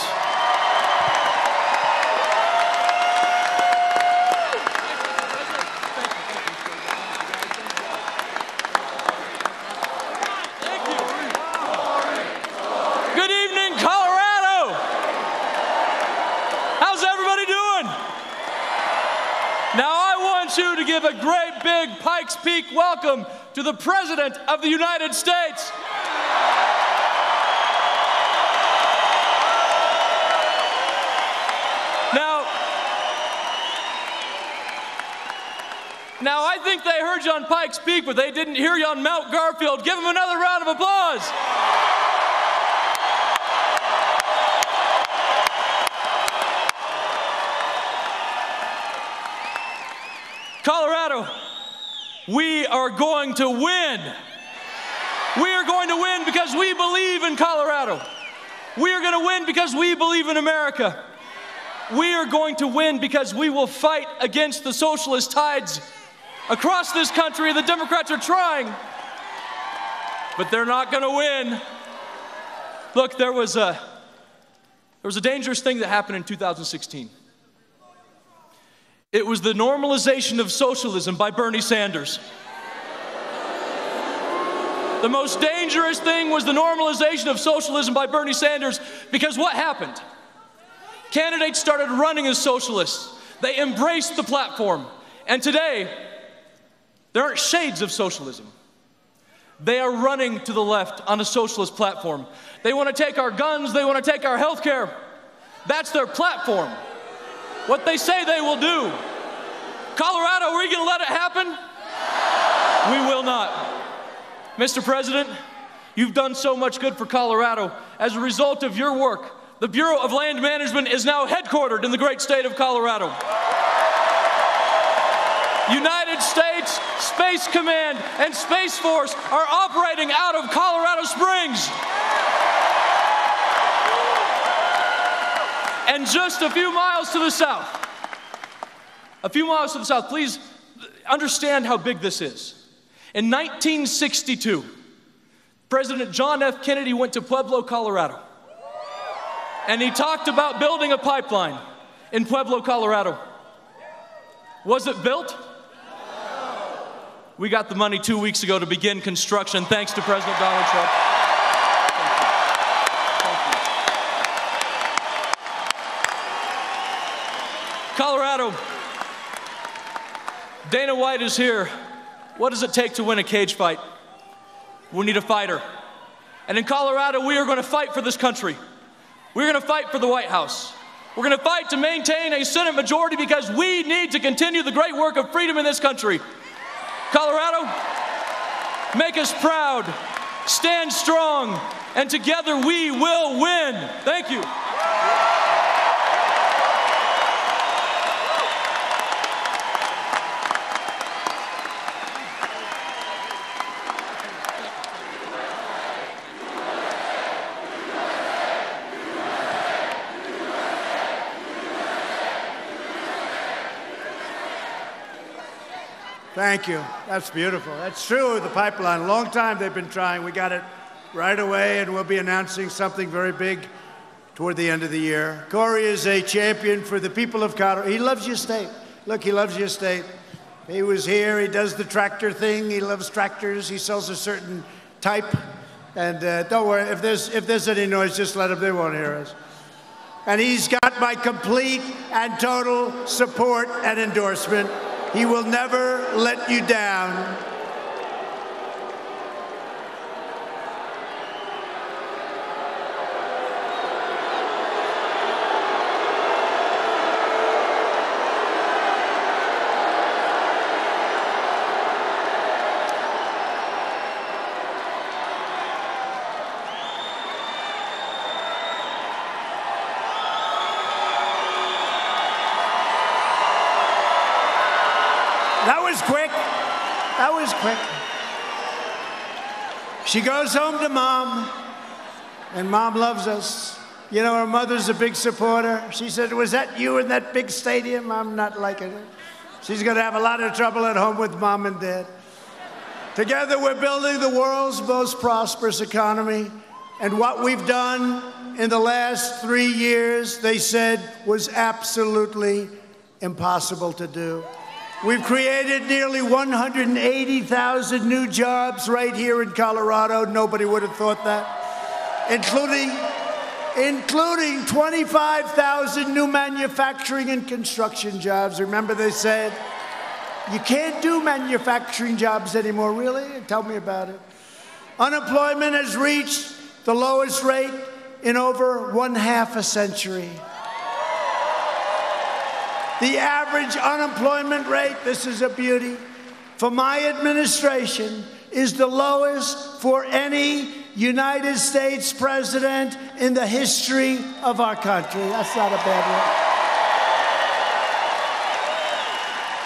Thank you. Good evening, Colorado. How's everybody doing? Now I want you to give a great big Pikes Peak welcome to the President of the United States. Now, I think they heard you on Pikes Peak, but they didn't hear you on Mount Garfield. Give them another round of applause. Colorado, we are going to win. We are going to win because we believe in Colorado. We are going to win because we believe in America. We are going to win because we will fight against the socialist tides across this country. The Democrats are trying, but they're not going to win. Look, there was a dangerous thing that happened in 2016. It was the normalization of socialism by Bernie Sanders. The most dangerous thing was the normalization of socialism by Bernie Sanders, because what happened? Candidates started running as socialists. They embraced the platform. And today, there aren't shades of socialism. They are running to the left on a socialist platform. They want to take our guns. They want to take our health care. That's their platform. What they say they will do. Colorado, are we going to let it happen? We will not. Mr. President, you've done so much good for Colorado. As a result of your work, the Bureau of Land Management is now headquartered in the great state of Colorado. United States Space Command and Space Force are operating out of Colorado Springs. And just a few miles to the south, please understand how big this is. In 1962, President John F. Kennedy went to Pueblo, Colorado. And he talked about building a pipeline in Pueblo, Colorado. Was it built? We got the money 2 weeks ago to begin construction, thanks to President Donald Trump. Thank you. Colorado, Dana White is here. What does it take to win a cage fight? We need a fighter. And in Colorado, we are going to fight for this country. We're going to fight for the White House. We're going to fight to maintain a Senate majority because we need to continue the great work of freedom in this country. Colorado, make us proud, stand strong, and together we will win. Thank you. Thank you. That's beautiful. That's true, the pipeline. A long time they've been trying. We got it right away, and we'll be announcing something very big toward the end of the year. Corey is a champion for the people of Colorado. He loves your state. Look, he loves your state. He was here. He does the tractor thing. He loves tractors. He sells a certain type. And don't worry, if there's any noise, just let him. They won't hear us. And he's got my complete and total support and endorsement. He will never let you down. always quick. She goes home to Mom, and Mom loves us. You know, her mother's a big supporter. She said, was that you in that big stadium? I'm not liking it. She's going to have a lot of trouble at home with Mom and Dad. Together, we're building the world's most prosperous economy. And what we've done in the last 3 years, they said, was absolutely impossible to do. We've created nearly 180,000 new jobs right here in Colorado. Nobody would have thought that. Including 25,000 new manufacturing and construction jobs. Remember they said, you can't do manufacturing jobs anymore, really? Tell me about it. Unemployment has reached the lowest rate in over 1/2 century. The average unemployment rate, this is a beauty, for my administration is the lowest for any United States president in the history of our country. That's not a bad one.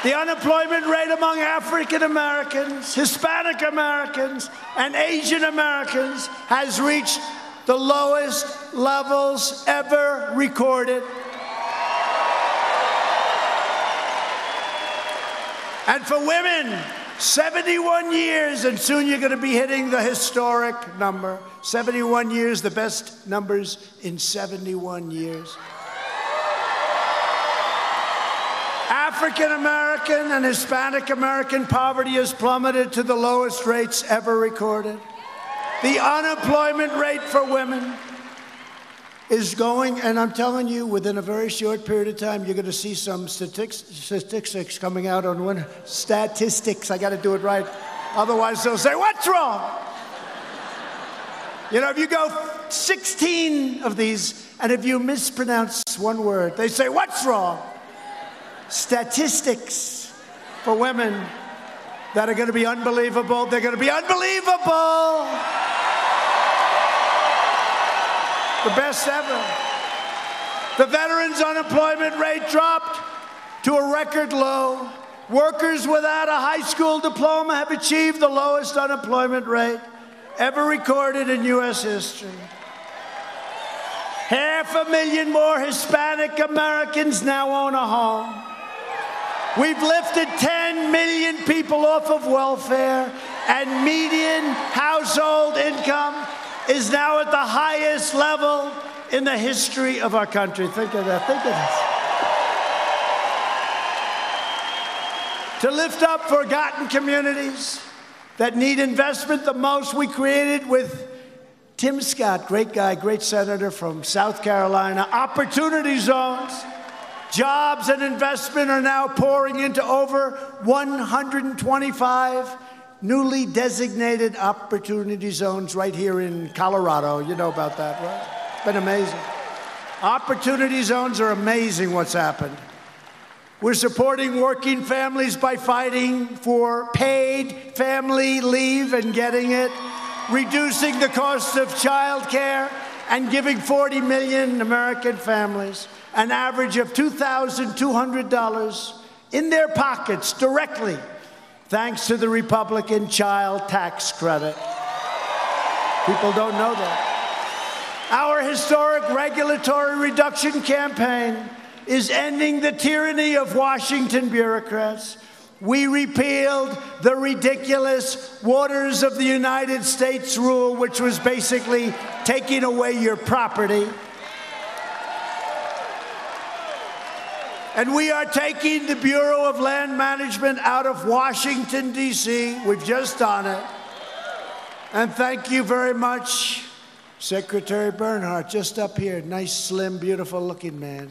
The unemployment rate among African Americans, Hispanic Americans, and Asian Americans has reached the lowest levels ever recorded. And for women, 71 years, and soon you're going to be hitting the historic number. 71 years, the best numbers in 71 years. African American and Hispanic American poverty has plummeted to the lowest rates ever recorded. The unemployment rate for women is going, and I'm telling you, within a very short period of time, you're going to see some statistics coming out on when statistics. I got to do it right. Otherwise, they'll say, what's wrong? You know, if you go 16 of these, and if you mispronounce one word, they say, what's wrong? Statistics for women that are going to be unbelievable. They're going to be unbelievable. The best ever. The veterans' unemployment rate dropped to a record low. Workers without a high school diploma have achieved the lowest unemployment rate ever recorded in U.S. history. 500,000 more Hispanic Americans now own a home. We've lifted 10 million people off of welfare, and median household income is now at the highest level in the history of our country. Think of that. Think of this. To lift up forgotten communities that need investment the most, we created with Tim Scott, great guy, great senator from South Carolina, opportunity zones. Jobs and investment are now pouring into over 125 newly designated opportunity zones right here in Colorado. You know about that, right? It's been amazing. Opportunity zones are amazing what's happened. We're supporting working families by fighting for paid family leave and getting it, reducing the cost of child care, and giving 40 million American families an average of $2,200 in their pockets directly, thanks to the Republican child tax credit. People don't know that. Our historic regulatory reduction campaign is ending the tyranny of Washington bureaucrats. We repealed the ridiculous Waters of the United States rule, which was basically taking away your property. And we are taking the Bureau of Land Management out of Washington, D.C. We've just done it. And thank you very much, Secretary Bernhardt, just up here. Nice, slim, beautiful-looking man.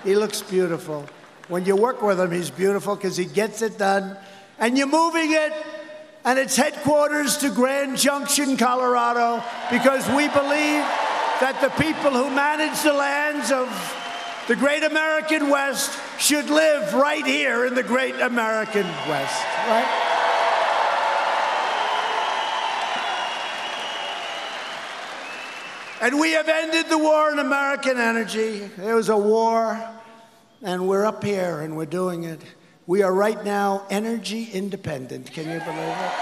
He looks beautiful. When you work with him, he's beautiful because he gets it done. And you're moving it, and its headquarters to Grand Junction, Colorado, because we believe that the people who manage the lands of the great American West should live right here in the great American West, right? And we have ended the war on American energy. There was a war, and we're up here, and we're doing it. We are right now energy independent. Can you believe it?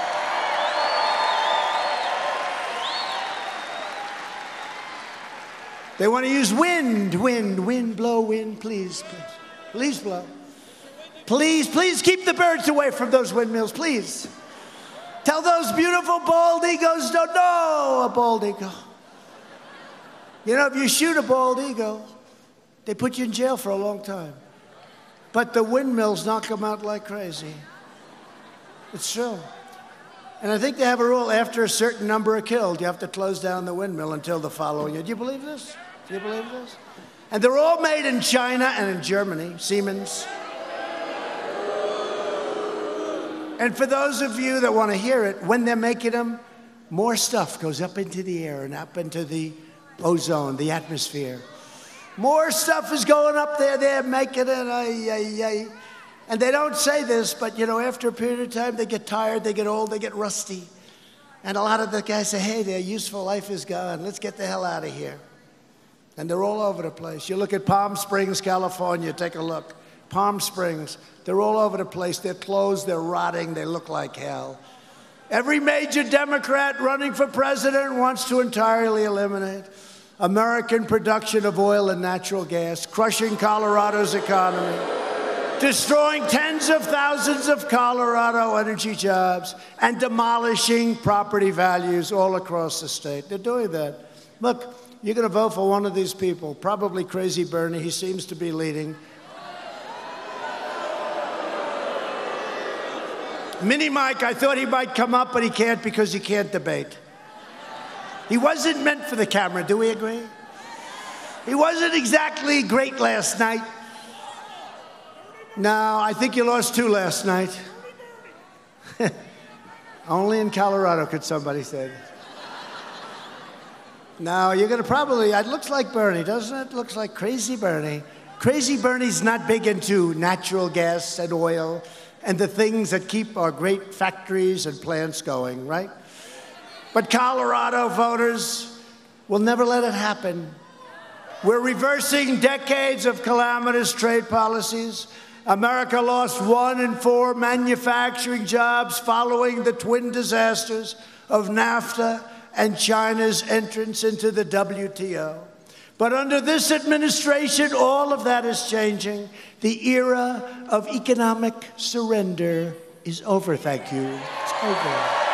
They want to use wind, blow, wind, please, please blow. Please keep the birds away from those windmills, please. Tell those beautiful bald eagles, don't know a bald eagle. You know, if you shoot a bald eagle, they put you in jail for a long time. But the windmills knock them out like crazy. It's true. And I think they have a rule, after a certain number are killed, you have to close down the windmill until the following year. Do you believe this? Do you believe this? And they're all made in China and in Germany, Siemens. And for those of you that want to hear it, when they're making them, more stuff goes up into the air and up into the ozone, the atmosphere. More stuff is going up there, they're making it, And they don't say this, but you know, after a period of time, they get tired, they get old, they get rusty. And a lot of the guys say, hey, their useful life is gone. Let's get the hell out of here. And they're all over the place. You look at Palm Springs, California, take a look. Palm Springs, they're all over the place. They're closed, they're rotting, they look like hell. Every major Democrat running for president wants to entirely eliminate American production of oil and natural gas, crushing Colorado's economy, destroying tens of thousands of Colorado energy jobs, and demolishing property values all across the state. They're doing that. Look, you're going to vote for one of these people, probably Crazy Bernie. He seems to be leading. Mini Mike, I thought he might come up, but he can't because he can't debate. He wasn't meant for the camera, do we agree? He wasn't exactly great last night. No, I think you lost 2 last night. Only in Colorado could somebody say that. No, you're going to probably, it looks like Bernie, doesn't it? Looks like Crazy Bernie. Crazy Bernie's not big into natural gas and oil and the things that keep our great factories and plants going, right? But Colorado voters will never let it happen. We're reversing decades of calamitous trade policies. America lost 1 in 4 manufacturing jobs following the twin disasters of NAFTA and China's entrance into the WTO. But under this administration, all of that is changing. The era of economic surrender is over, thank you. It's over.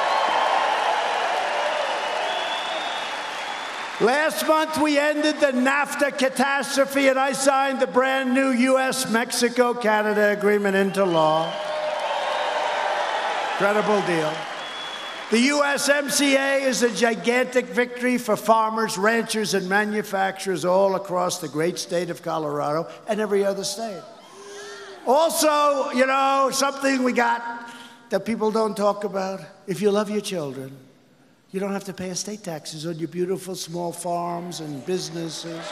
Last month, we ended the NAFTA catastrophe, and I signed the brand new U.S.-Mexico-Canada agreement into law. Incredible deal. The USMCA is a gigantic victory for farmers, ranchers, and manufacturers all across the great state of Colorado and every other state. Also, you know, something we got that people don't talk about. If you love your children, you don't have to pay estate taxes on your beautiful small farms and businesses.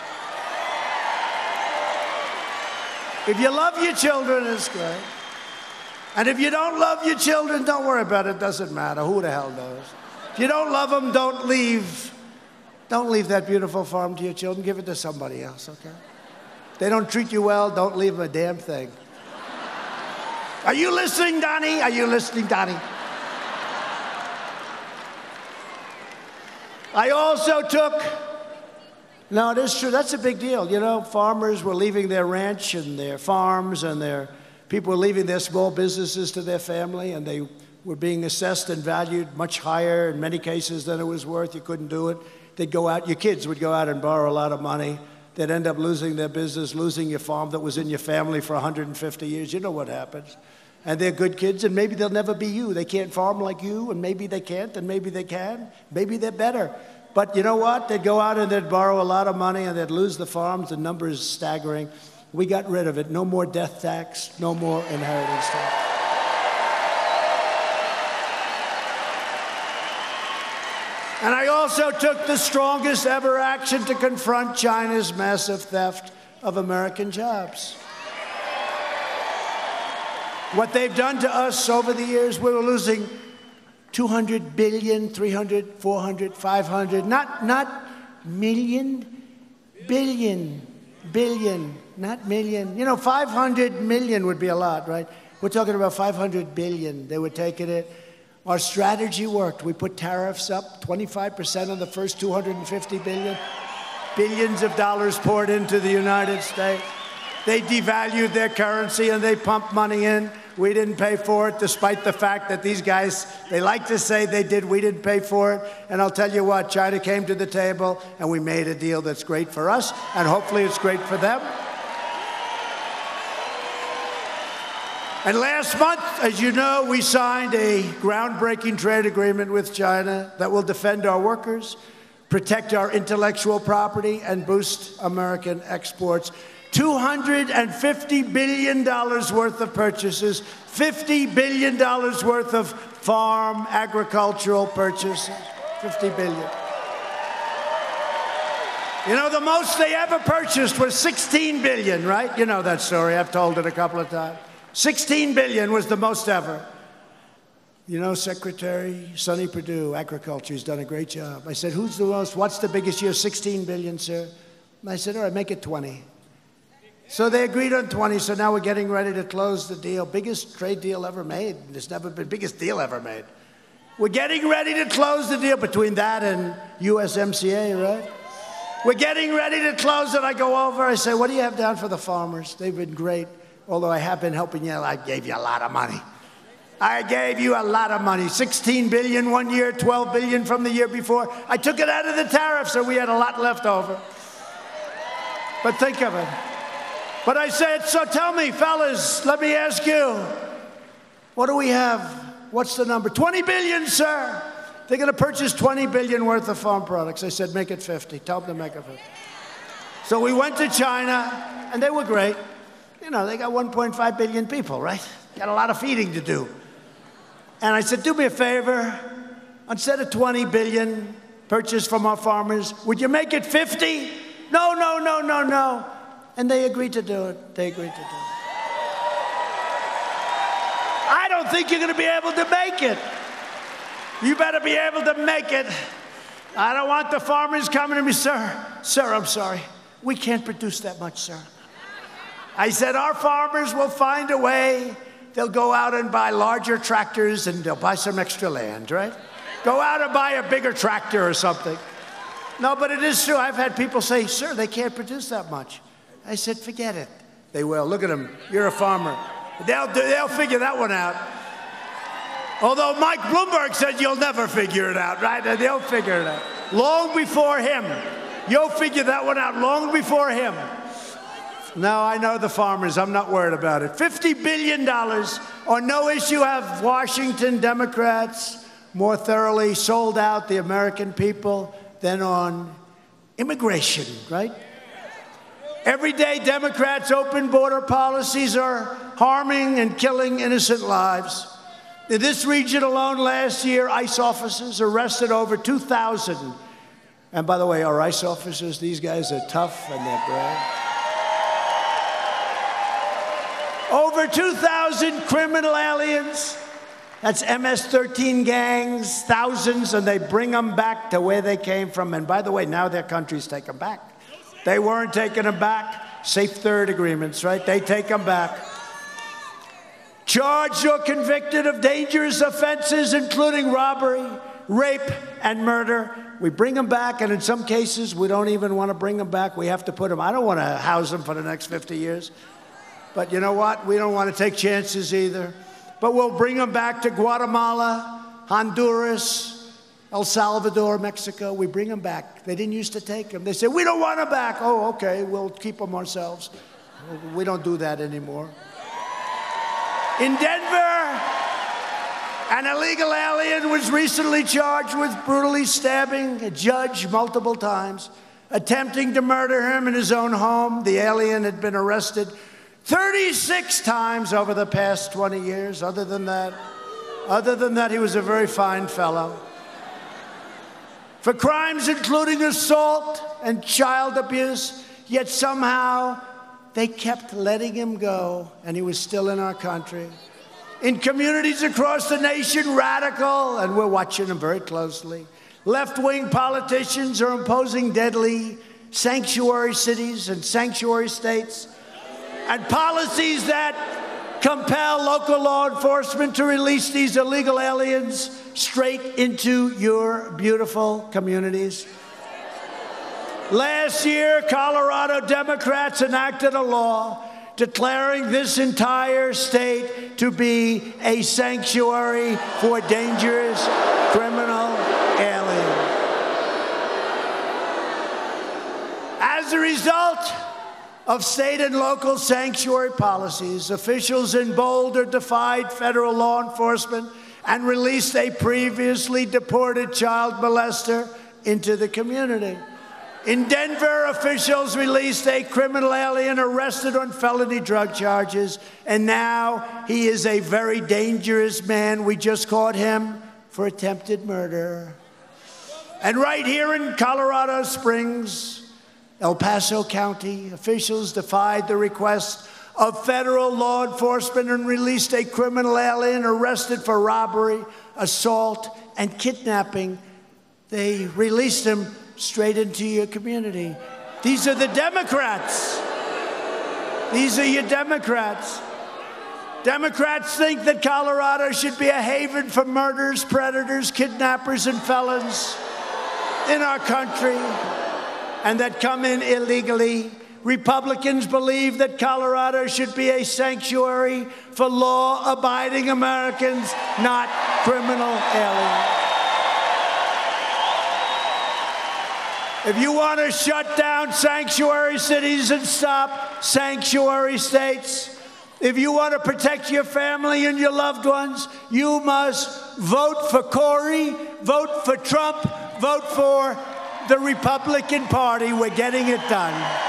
If you love your children, it's great. And if you don't love your children, don't worry about it. It doesn't matter. Who the hell knows? If you don't love them, don't leave that beautiful farm to your children. Give it to somebody else, okay? If they don't treat you well, don't leave them a damn thing. Are you listening, Donnie? Are you listening, Donnie? I also took, no, it is true, that's a big deal. You know, farmers were leaving their ranch and their farms and their people were leaving their small businesses to their family, and they were being assessed and valued much higher in many cases than it was worth. You couldn't do it. They'd go out, your kids would go out and borrow a lot of money. They'd end up losing their business, losing your farm that was in your family for 150 years. You know what happens. And they're good kids, and maybe they'll never be you. They can't farm like you, and maybe they can't, and maybe they can. Maybe they're better. But you know what? They'd go out and they'd borrow a lot of money, and they'd lose the farms. The number is staggering. We got rid of it. No more death tax, no more inheritance tax. And I also took the strongest ever action to confront China's massive theft of American jobs. What they've done to us over the years, we were losing 200 billion, 300, 400, 500, not million, billion, not million. You know, 500 million would be a lot, right? We're talking about $500 billion. They were taking it. Our strategy worked. We put tariffs up 25% on the first $250 billion. Billions of dollars poured into the United States. They devalued their currency and they pumped money in. We didn't pay for it, despite the fact that these guys, they like to say they did. We didn't pay for it. And I'll tell you what, China came to the table and we made a deal that's great for us, and hopefully it's great for them. And last month, as you know, we signed a groundbreaking trade agreement with China that will defend our workers, protect our intellectual property, and boost American exports. $250 billion worth of purchases, $50 billion worth of farm agricultural purchases, $50 billion. You know, the most they ever purchased was $16 billion, right? You know that story. I've told it a couple of times. $16 billion was the most ever. You know, Secretary Sonny Perdue, Agriculture, has done a great job. I said, who's the most? What's the biggest year? $16 billion, sir. And I said, all right, make it 20. So they agreed on 20, so now we're getting ready to close the deal. Biggest trade deal ever made. There's never been biggest deal ever made. We're getting ready to close the deal between that and USMCA, right? We're getting ready to close it. I go over, I say, what do you have down for the farmers? They've been great. Although I have been helping you, I gave you a lot of money. I gave you a lot of money. $16 billion one year, $12 billion from the year before. I took it out of the tariff, so we had a lot left over. But think of it. But I said, so tell me, fellas, let me ask you, what do we have? What's the number? 20 billion, sir. They're going to purchase 20 billion worth of farm products. I said, make it 50. Tell them to make it 50. So we went to China, and they were great. You know, they got 1.5 billion people, right? Got a lot of feeding to do. And I said, do me a favor. Instead of 20 billion purchased from our farmers, would you make it 50? No, no, no, no, no. And they agreed to do it. They agreed to do it. I don't think you're going to be able to make it. You better be able to make it. I don't want the farmers coming to me, sir. Sir, I'm sorry. We can't produce that much, sir. I said, our farmers will find a way. They'll go out and buy larger tractors and they'll buy some extra land, right? Go out and buy a bigger tractor or something. No, but it is true. I've had people say, sir, they can't produce that much. I said, forget it. They will. Look at them. You're a farmer. They'll figure that one out. Although Mike Bloomberg said you'll never figure it out, right? They'll figure it out. Long before him. You'll figure that one out long before him. No, I know the farmers. I'm not worried about it. $50 billion on no issue have Washington Democrats more thoroughly sold out the American people than on immigration, right? Everyday Democrats' open border policies are harming and killing innocent lives. In this region alone last year, ICE officers arrested over 2,000. And by the way, our ICE officers, these guys are tough and they're brave. Over 2,000 criminal aliens. That's MS-13 gangs, thousands, and they bring them back to where they came from. And by the way, now their countries take them back. They weren't taking them back. Safe third agreements, right? They take them back. Charged or convicted of dangerous offenses, including robbery, rape, and murder. We bring them back, and in some cases, we don't even want to bring them back. We have to put them. I don't want to house them for the next 50 years. But you know what? We don't want to take chances either. But we'll bring them back to Guatemala, Honduras, El Salvador, Mexico. We bring them back. They didn't used to take them. They said, we don't want them back. Oh, okay, we'll keep them ourselves. We don't do that anymore. In Denver, an illegal alien was recently charged with brutally stabbing a judge multiple times, attempting to murder him in his own home. The alien had been arrested 36 times over the past 20 years. Other than that, he was a very fine fellow. For crimes including assault and child abuse, yet somehow they kept letting him go, and he was still in our country. In communities across the nation, radical, and we're watching them very closely, left-wing politicians are imposing deadly sanctuary cities and sanctuary states and policies that compel local law enforcement to release these illegal aliens straight into your beautiful communities. Last year, Colorado Democrats enacted a law declaring this entire state to be a sanctuary for dangerous criminal aliens. As a result of state and local sanctuary policies, officials in Boulder defied federal law enforcement and released a previously deported child molester into the community. In Denver, officials released a criminal alien arrested on felony drug charges, and now he is a very dangerous man. We just caught him for attempted murder. And right here in Colorado Springs, El Paso County, officials defied the request of federal law enforcement and released a criminal alien arrested for robbery, assault, and kidnapping. They released him straight into your community. These are the Democrats. These are your Democrats. Democrats think that Colorado should be a haven for murderers, predators, kidnappers, and felons in our country, and that come in illegally. Republicans believe that Colorado should be a sanctuary for law-abiding Americans, not criminal aliens. If you want to shut down sanctuary cities and stop sanctuary states, if you want to protect your family and your loved ones, you must vote for Corey, vote for Trump, vote for the Republican Party. We're getting it done.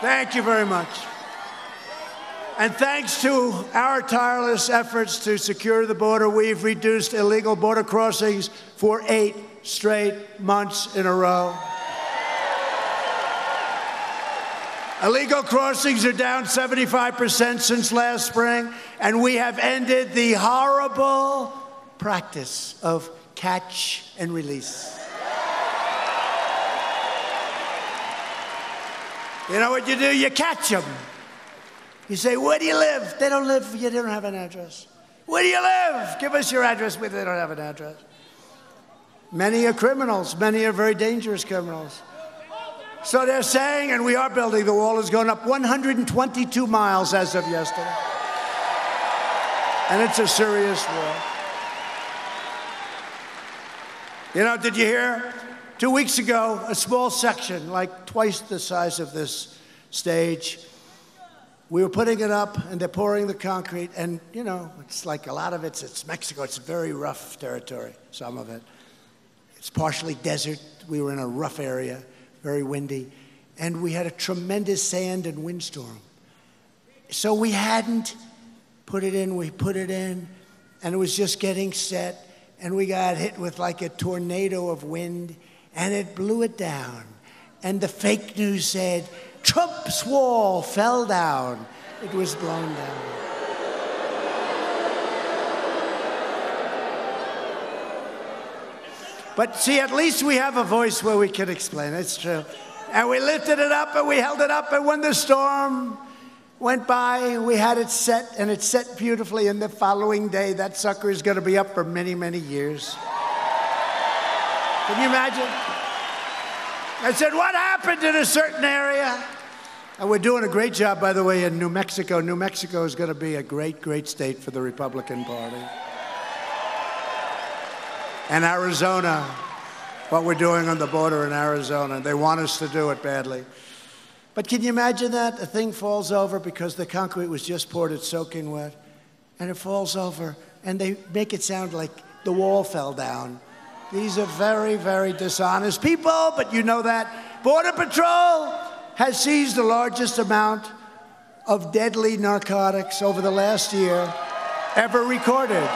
Thank you very much. And thanks to our tireless efforts to secure the border, we've reduced illegal border crossings for 8 straight months in a row. Illegal crossings are down 75% since last spring, and we have ended the horrible practice of catch and release. You know what you do? You catch them. You say, where do you live? They don't live, you don't have an address. Where do you live? Give us your address. They don't have an address. Many are criminals. Many are very dangerous criminals. So they're saying, and we are building, the wall has gone up 122 miles as of yesterday. And it's a serious wall. You know, did you hear? 2 weeks ago, a small section, like twice the size of this stage, we were putting it up, and they're pouring the concrete, and, you know, it's like a lot of it's Mexico. It's very rough territory, some of it. It's partially desert. We were in a rough area, very windy, and we had a tremendous sand and windstorm. So we hadn't put it in. We put it in, and it was just getting set, and we got hit with like a tornado of wind, and it blew it down. And the fake news said, Trump's wall fell down. It was blown down. But see, at least we have a voice where we can explain. It's true. And we lifted it up, and we held it up, and when the storm went by, we had it set, and it set beautifully, and the following day, that sucker is going to be up for many, many years. Can you imagine? I said, what happened in a certain area? And we're doing a great job, by the way, in New Mexico. New Mexico is going to be a great, great state for the Republican Party. And Arizona, what we're doing on the border in Arizona, they want us to do it badly. But can you imagine that? A thing falls over because the concrete was just poured, it's soaking wet, and it falls over, and they make it sound like the wall fell down. These are very, very dishonest people, but you know that. Border Patrol has seized the largest amount of deadly narcotics over the last year ever recorded.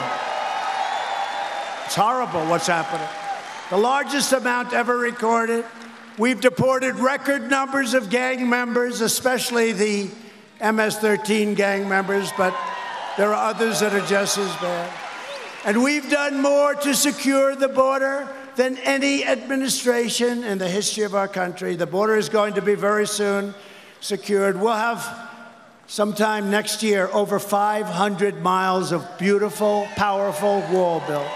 It's horrible what's happening. the largest amount ever recorded. We've deported record numbers of gang members, especially the MS-13 gang members, but there are others that are just as bad. And we've done more to secure the border than any administration in the history of our country. The border is going to be very soon secured. We'll have sometime next year over 500 miles of beautiful, powerful wall built.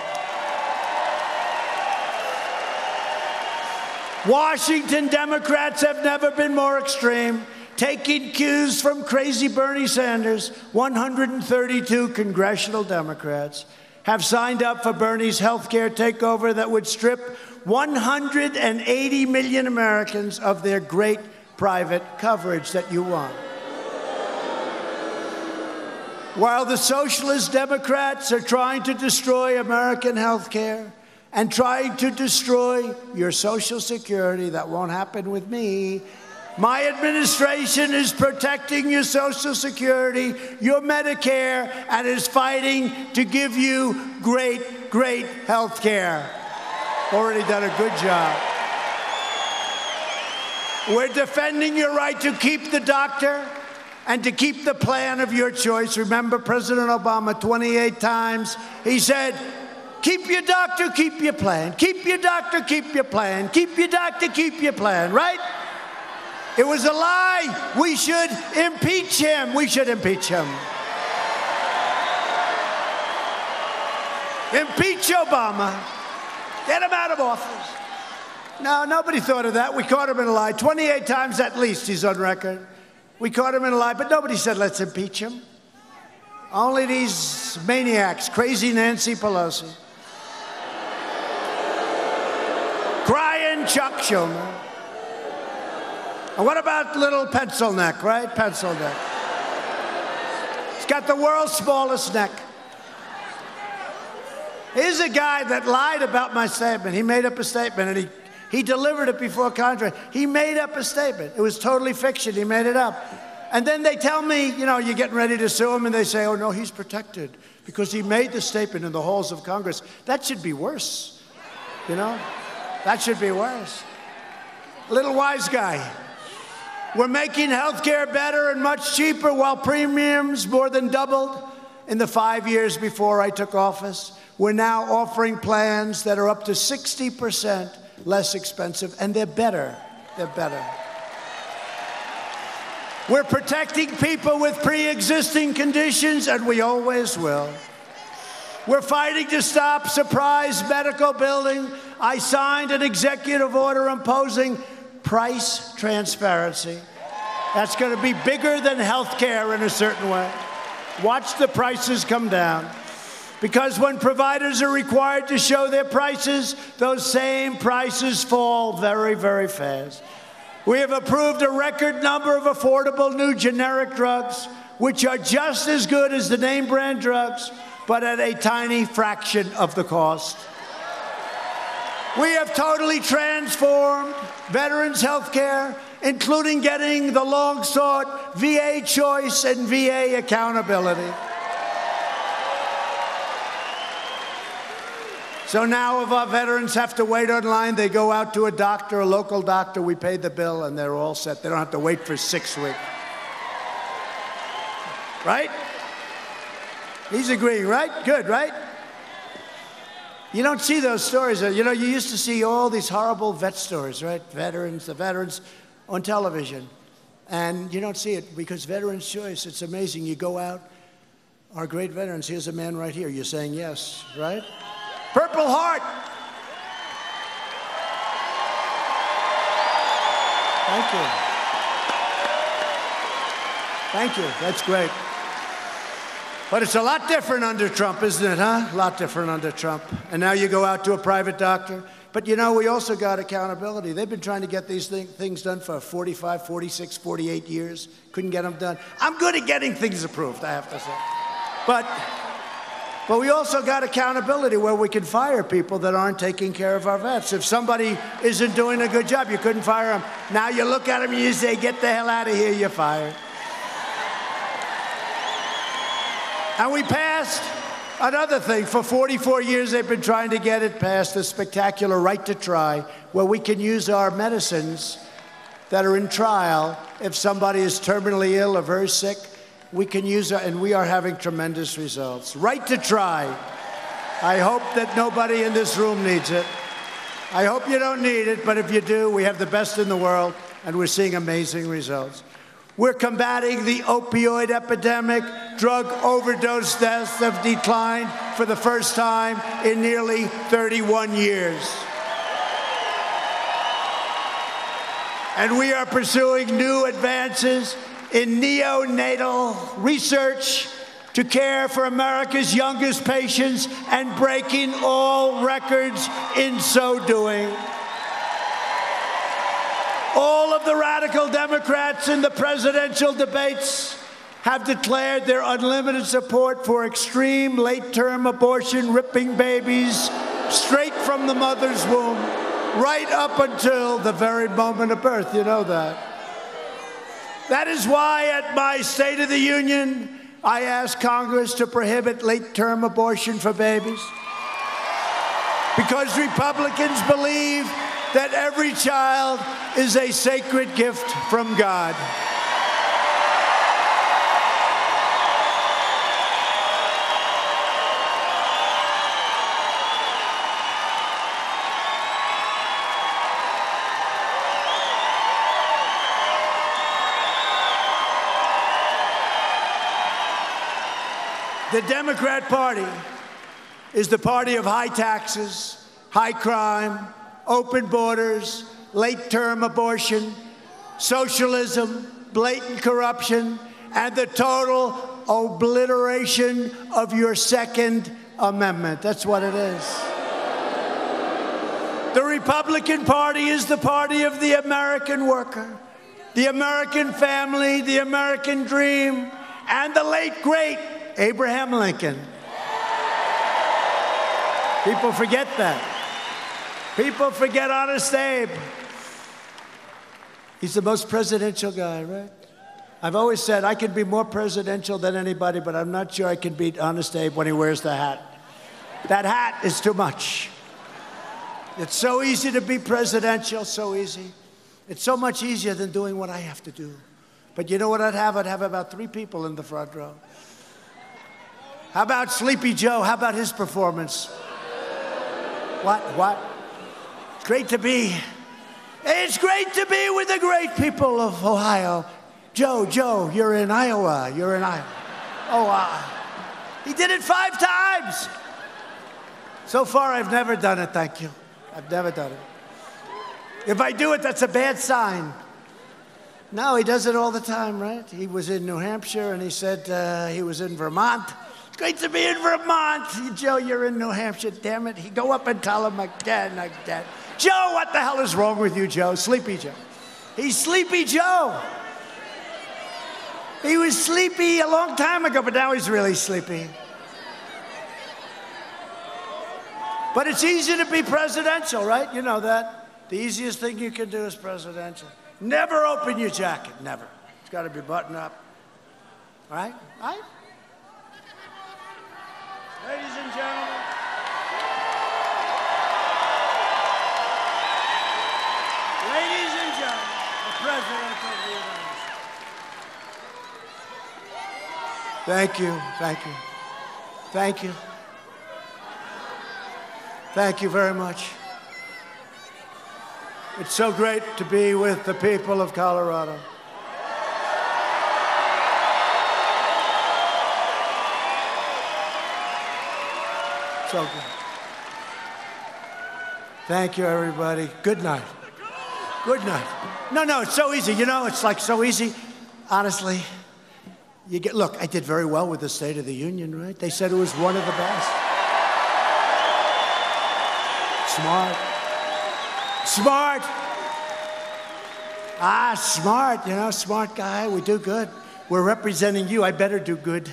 Washington Democrats have never been more extreme, taking cues from crazy Bernie Sanders. 132 congressional Democrats have signed up for Bernie's health care takeover that would strip 180 million Americans of their great private coverage that you want. While the socialist Democrats are trying to destroy American health care and trying to destroy your Social Security, that won't happen with me. My administration is protecting your Social Security, your Medicare, and is fighting to give you great, great health care. Already done a good job. We're defending your right to keep the doctor and to keep the plan of your choice. Remember President Obama 28 times, he said, keep your doctor, keep your plan. Keep your doctor, keep your plan. Keep your doctor, keep your plan, right? It was a lie. We should impeach him. We should impeach him. Impeach Obama. Get him out of office. No, nobody thought of that. We caught him in a lie. 28 times at least he's on record. We caught him in a lie, but nobody said let's impeach him. Only these maniacs, crazy Nancy Pelosi. Crying Chuck Schumer. And what about little pencil neck, right? Pencil neck. He's got the world's smallest neck. Here's a guy that lied about my statement. He made up a statement, and he delivered it before Congress. He made up a statement. It was totally fiction. He made it up. And then they tell me, you know, you're getting ready to sue him, and they say, oh, no, he's protected because he made the statement in the halls of Congress. That should be worse, you know? That should be worse. Little wise guy. We're making health care better and much cheaper while premiums more than doubled in the 5 years before I took office. We're now offering plans that are up to 60% less expensive, and they're better. They're better. We're protecting people with pre-existing conditions, and we always will. We're fighting to stop surprise medical billing. I signed an executive order imposing price transparency. That's going to be bigger than health care in a certain way. Watch the prices come down. Because when providers are required to show their prices, those same prices fall very, very fast. We have approved a record number of affordable new generic drugs, which are just as good as the name brand drugs, but at a tiny fraction of the cost. We have totally transformed veterans' health care, including getting the long-sought VA choice and VA accountability. So now if our veterans have to wait online, they go out to a doctor, a local doctor, we pay the bill, and they're all set. They don't have to wait for 6 weeks. Right? He's agreeing, right? Good, right? You don't see those stories. You know, you used to see all these horrible vet stories, right? Veterans, the veterans on television. And you don't see it because Veterans Choice, it's amazing. You go out, our great veterans, here's a man right here. You're saying yes, right? Purple Heart. Thank you. Thank you. That's great. But it's a lot different under Trump, isn't it, huh? A lot different under Trump. And now you go out to a private doctor. But, you know, we also got accountability. They've been trying to get these things done for 45, 46, 48 years. Couldn't get them done. I'm good at getting things approved, I have to say. But we also got accountability where we can fire people that aren't taking care of our vets. If somebody isn't doing a good job, you couldn't fire them. Now you look at them and you say, get the hell out of here, you're fired. And we passed Another thing, for 44 years they've been trying to get it passed, the spectacular right to try, where we can use our medicines that are in trial. If somebody is terminally ill or very sick, we can use it, and we are having tremendous results. Right to try. I hope that nobody in this room needs it. I hope you don't need it, but if you do, we have the best in the world, and we're seeing amazing results. We're combating the opioid epidemic. Drug overdose deaths have declined for the first time in nearly 31 years. And we are pursuing new advances in neonatal research to care for America's youngest patients and breaking all records in so doing. All of the radical Democrats in the presidential debates have declared their unlimited support for extreme late-term abortion, ripping babies straight from the mother's womb, right up until the very moment of birth. You know that. That is why at my State of the Union, I asked Congress to prohibit late-term abortion for babies. Because Republicans believe that every child is a sacred gift from God. The Democrat Party is the party of high taxes, high crime, open borders, late-term abortion, socialism, blatant corruption, and the total obliteration of your Second Amendment. That's what it is. The Republican Party is the party of the American worker, the American family, the American dream, and the late, great Abraham Lincoln. People forget that. People forget Honest Abe. He's the most presidential guy, right? I've always said I can be more presidential than anybody, but I'm not sure I can beat Honest Abe when he wears the hat. That hat is too much. It's so easy to be presidential, so easy. It's so much easier than doing what I have to do. But you know what I'd have? I'd have about 3 people in the front row. How about Sleepy Joe? How about his performance? What? It's great to be. It's great to be with the great people of Ohio. Joe, you're in Iowa. You're in Iowa. Oh, he did it 5 times. So far, I've never done it, thank you. I've never done it. If I do it, that's a bad sign. No, he does it all the time, right? He was in New Hampshire, and he said he was in Vermont. It's great to be in Vermont. Joe, you're in New Hampshire, damn it. He'd go up and tell him again. Joe, what the hell is wrong with you, Joe? Sleepy Joe. He's Sleepy Joe. He was sleepy a long time ago, but now he's really sleepy. But it's easy to be presidential, right? You know that. The easiest thing you can do is presidential. Never open your jacket, never. It's got to be buttoned up. All right? All right? Ladies and gentlemen. Ladies and gentlemen, the President of the United States. Thank you, thank you, thank you. Thank you very much. It's so great to be with the people of Colorado. So good. Thank you, everybody. Good night. Good night. No, it's so easy. You know, it's like so easy. Honestly, look, I did very well with the State of the Union, right? They said it was one of the best. Smart. Smart. Smart, you know, smart guy. We do good. We're representing you. I better do good.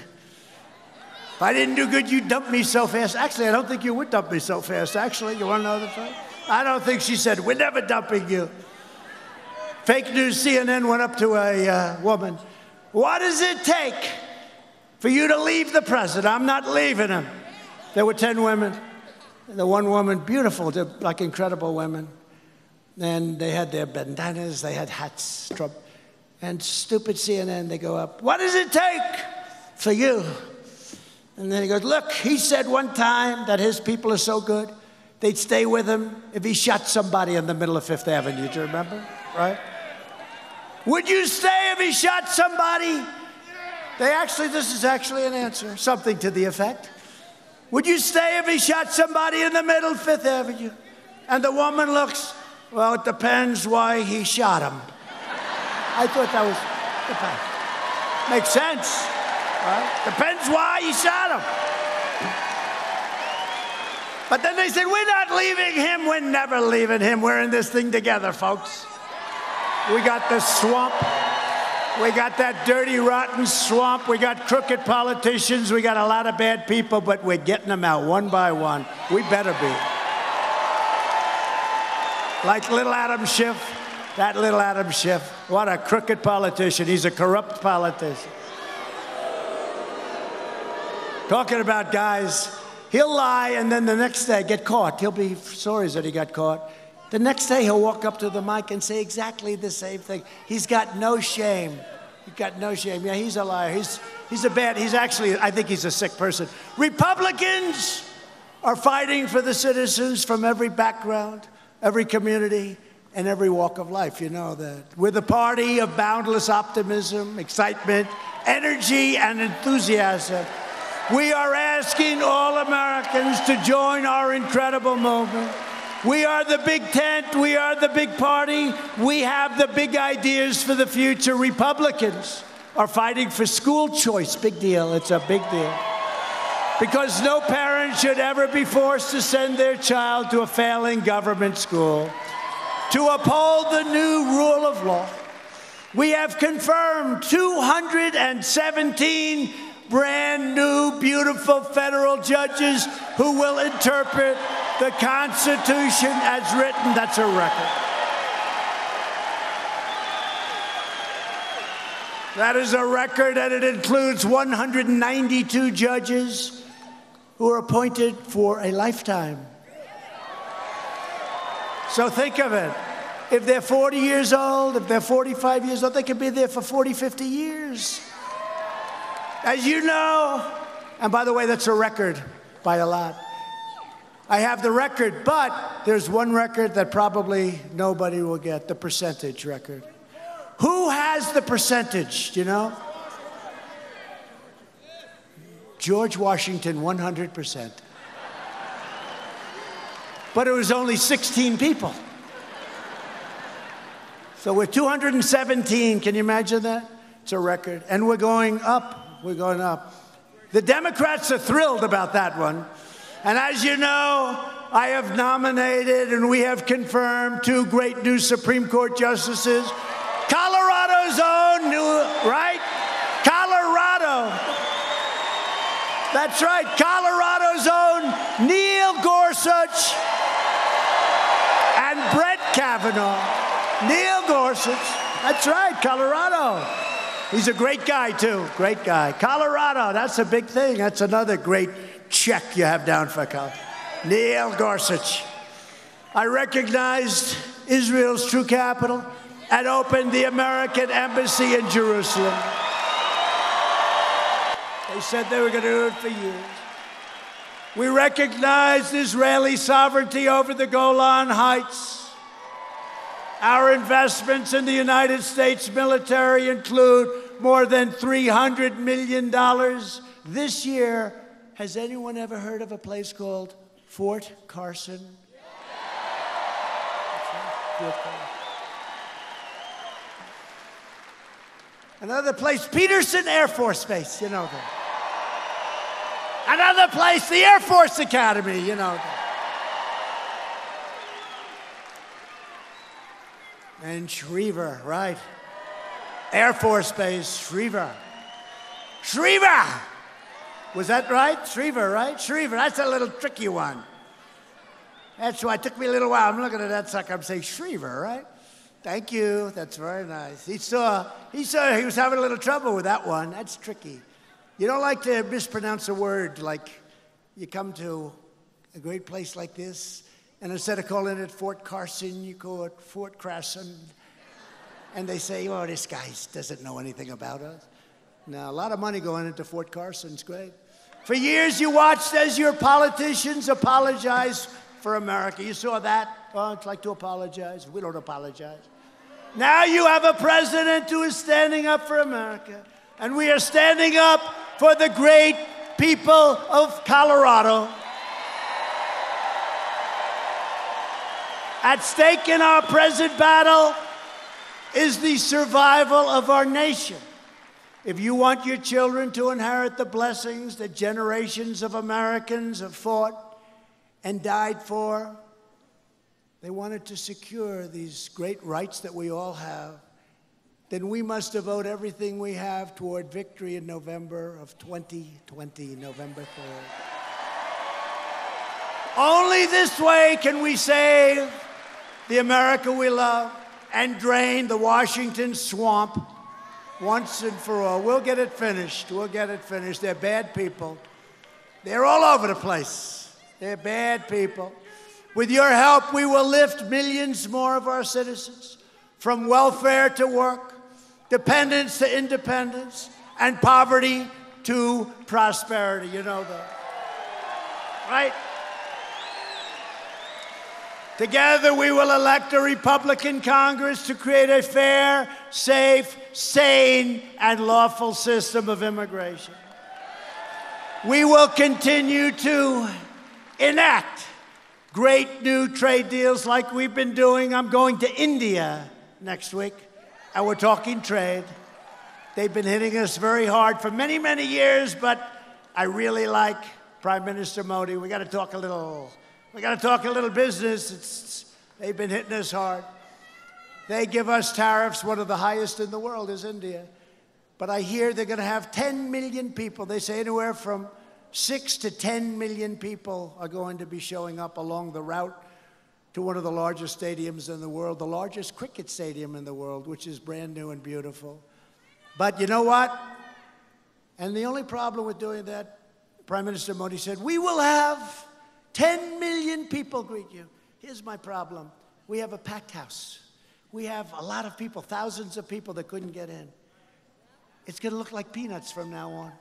If I didn't do good, you'd dump me so fast. Actually, I don't think you would dump me so fast. Actually, you want to know the truth? I don't think she said, we're never dumping you. Fake news CNN went up to a woman. What does it take for you to leave the president? I'm not leaving him. There were 10 women. The one woman, beautiful, like incredible women. And they had their bandanas, they had hats. And stupid CNN, they go up, what does it take for you? And then he goes, look, he said one time that his people are so good, they'd stay with him if he shot somebody in the middle of Fifth Avenue. Do you remember? Right? Would you stay if he shot somebody? This is actually an answer, something to the effect. Would you stay if he shot somebody in the middle of Fifth Avenue? And the woman looks, well, it depends why he shot him. I thought that was, makes sense, right? Depends why he shot him. But then they said, we're not leaving him, we're never leaving him. We're in this thing together, folks. We got the swamp. We got that dirty, rotten swamp. We got crooked politicians. We got a lot of bad people, but we're getting them out one by one. We better be. Like little Adam Schiff, that little Adam Schiff. What a crooked politician. He's a corrupt politician. Talking about guys, he'll lie and then the next day get caught. He'll be sorry that he got caught. The next day, he'll walk up to the mic and say exactly the same thing. He's got no shame. He's got no shame. Yeah, he's a liar. He's actually, I think he's a sick person. Republicans are fighting for the citizens from every background, every community, and every walk of life. You know that. We're the party of boundless optimism, excitement, energy, and enthusiasm. We are asking all Americans to join our incredible movement. We are the big tent. We are the big party. We have the big ideas for the future. Republicans are fighting for school choice. Big deal. It's a big deal. Because no parent should ever be forced to send their child to a failing government school. To uphold the new rule of law, we have confirmed 217 brand new, beautiful federal judges who will interpret the Constitution as written. That's a record. That is a record, and it includes 192 judges who are appointed for a lifetime. So think of it. If they're 40 years old, if they're 45 years old, they could be there for 40, 50 years. As you know, and by the way, that's a record by a lot. I have the record, but there's one record that probably nobody will get, the percentage record. Who has the percentage, do you know? George Washington, 100%. But it was only 16 people. So we're 217, can you imagine that? It's a record, and we're going up. We're going up. The Democrats are thrilled about that one. And as you know, I have nominated and we have confirmed 2 great new Supreme Court justices. Colorado's own new, right? Colorado. That's right, Colorado's own Neil Gorsuch and Brett Kavanaugh. Neil Gorsuch, that's right, Colorado. He's a great guy, too. Great guy. Colorado, that's a big thing. That's another great check you have down for Colorado. Neil Gorsuch. I recognized Israel's true capital and opened the American embassy in Jerusalem. They said they were going to do it for years. We recognized Israeli sovereignty over the Golan Heights. Our investments in the United States military include more than $300 million this year. Has anyone ever heard of a place called Fort Carson? Fort Carson. Another place, Peterson Air Force Base, you know that. Another place, the Air Force Academy, you know that. And Schriever, right? Air Force Base, Schriever. Schriever! Was that right? Schriever, right? Schriever, that's a little tricky one. That's why it took me a little while. I'm looking at that sucker, I'm saying Schriever, right? Thank you, that's very nice. He saw he was having a little trouble with that one. That's tricky. You don't like to mispronounce a word like you come to a great place like this, and instead of calling it Fort Carson, you call it Fort Crasson. And they say, oh, this guy doesn't know anything about us. Now, a lot of money going into Fort Carson's great. For years, you watched as your politicians apologize for America. You saw that? Oh, it's like to apologize. We don't apologize. Now you have a president who is standing up for America. And we are standing up for the great people of Colorado. At stake in our present battle is the survival of our nation. If you want your children to inherit the blessings that generations of Americans have fought and died for, they wanted to secure these great rights that we all have, then we must devote everything we have toward victory in November of 2020, November 3rd. Only this way can we save the America we love and drain the Washington swamp once and for all. We'll get it finished. We'll get it finished. They're bad people. They're all over the place. They're bad people. With your help, we will lift millions more of our citizens from welfare to work, dependence to independence, and poverty to prosperity. You know that, right? Together, we will elect a Republican Congress to create a fair, safe, sane, and lawful system of immigration. We will continue to enact great new trade deals like we've been doing. I'm going to India next week, and we're talking trade. They've been hitting us very hard for many, many years, but I really like Prime Minister Modi. We got to talk a little business. They've been hitting us hard. They give us tariffs. One of the highest in the world is India. But I hear they're going to have 10 million people. They say anywhere from 6 to 10 million people are going to be showing up along the route to one of the largest stadiums in the world, the largest cricket stadium in the world, which is brand new and beautiful. But you know what? And the only problem with doing that, Prime Minister Modi said, we will have 10 million people greet you. Here's my problem. We have a packed house. We have a lot of people, thousands of people that couldn't get in. It's going to look like peanuts from now on.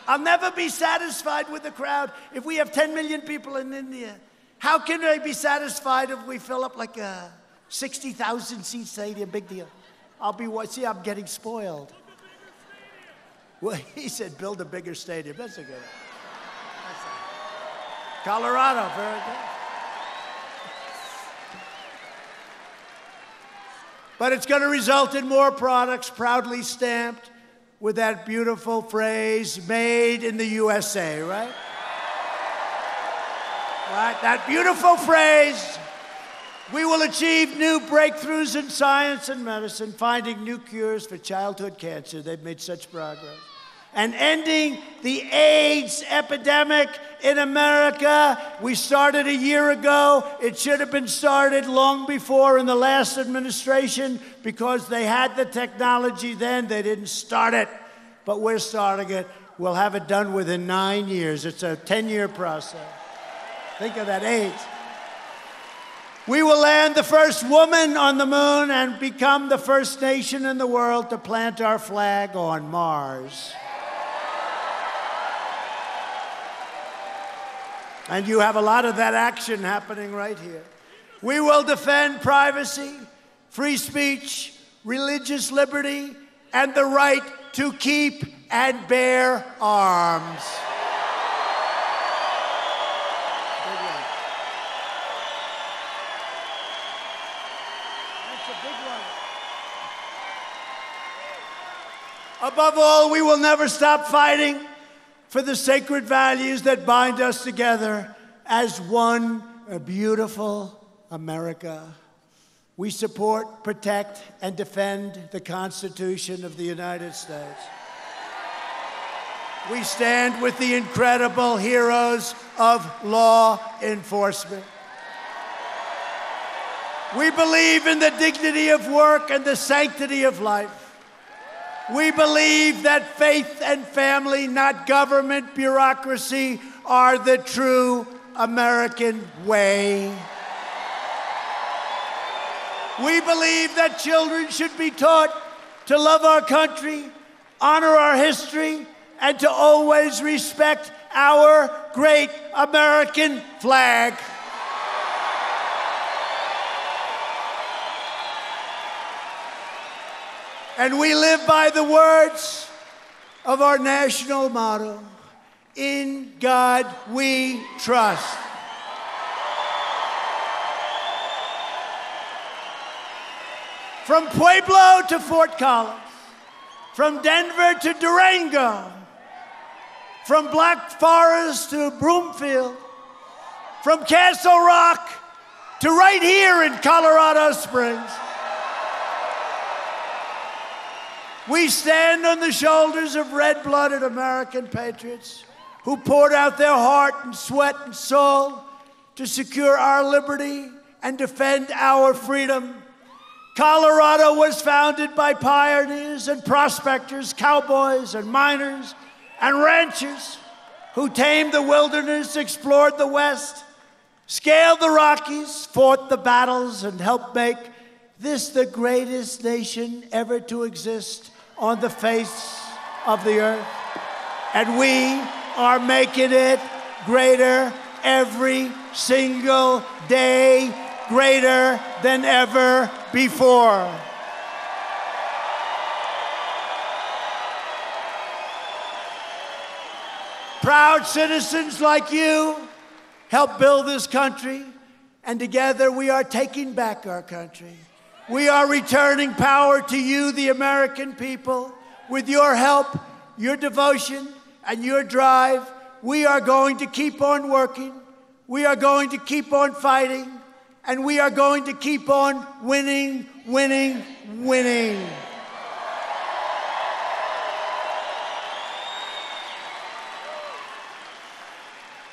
I'll never be satisfied with the crowd if we have 10 million people in India. How can I be satisfied if we fill up like a 60,000 seat stadium? Big deal. I'm getting spoiled. Well, he said, build a bigger stadium. That's a good one. Colorado, very good. But it's going to result in more products proudly stamped with that beautiful phrase, made in the USA, right? Right, that beautiful phrase. We will achieve new breakthroughs in science and medicine, finding new cures for childhood cancer. They've made such progress. And ending the AIDS epidemic in America. We started a year ago. It should have been started long before in the last administration because they had the technology then. They didn't start it, but we're starting it. We'll have it done within 9 years. It's a 10-year process. Think of that, AIDS. We will land the first woman on the moon and become the first nation in the world to plant our flag on Mars. And you have a lot of that action happening right here. We will defend privacy, free speech, religious liberty, and the right to keep and bear arms. That's a big one. Above all, we will never stop fighting for the sacred values that bind us together as one beautiful America. We support, protect, and defend the Constitution of the United States. We stand with the incredible heroes of law enforcement. We believe in the dignity of work and the sanctity of life. We believe that faith and family, not government bureaucracy, are the true American way. We believe that children should be taught to love our country, honor our history, and to always respect our great American flag. And we live by the words of our national motto, "In God we trust." From Pueblo to Fort Collins, from Denver to Durango, from Black Forest to Broomfield, from Castle Rock to right here in Colorado Springs, we stand on the shoulders of red-blooded American patriots who poured out their heart and sweat and soul to secure our liberty and defend our freedom. Colorado was founded by pioneers and prospectors, cowboys and miners and ranchers who tamed the wilderness, explored the West, scaled the Rockies, fought the battles, and helped make this the greatest nation ever to exist on the face of the earth. And we are making it greater every single day, greater than ever before. Proud citizens like you help build this country, and together we are taking back our country. We are returning power to you, the American people. With your help, your devotion, and your drive, we are going to keep on working. We are going to keep on fighting. And we are going to keep on winning, winning, winning.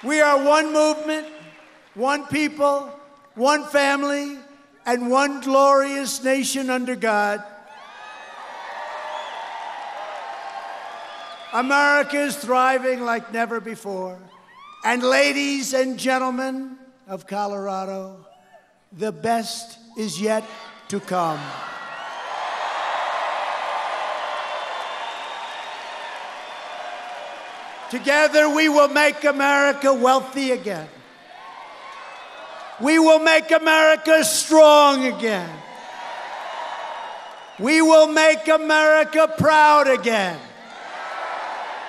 We are one movement, one people, one family, and one glorious nation under God. America is thriving like never before. And ladies and gentlemen of Colorado, the best is yet to come. Together we will make America wealthy again. We will make America strong again. We will make America proud again.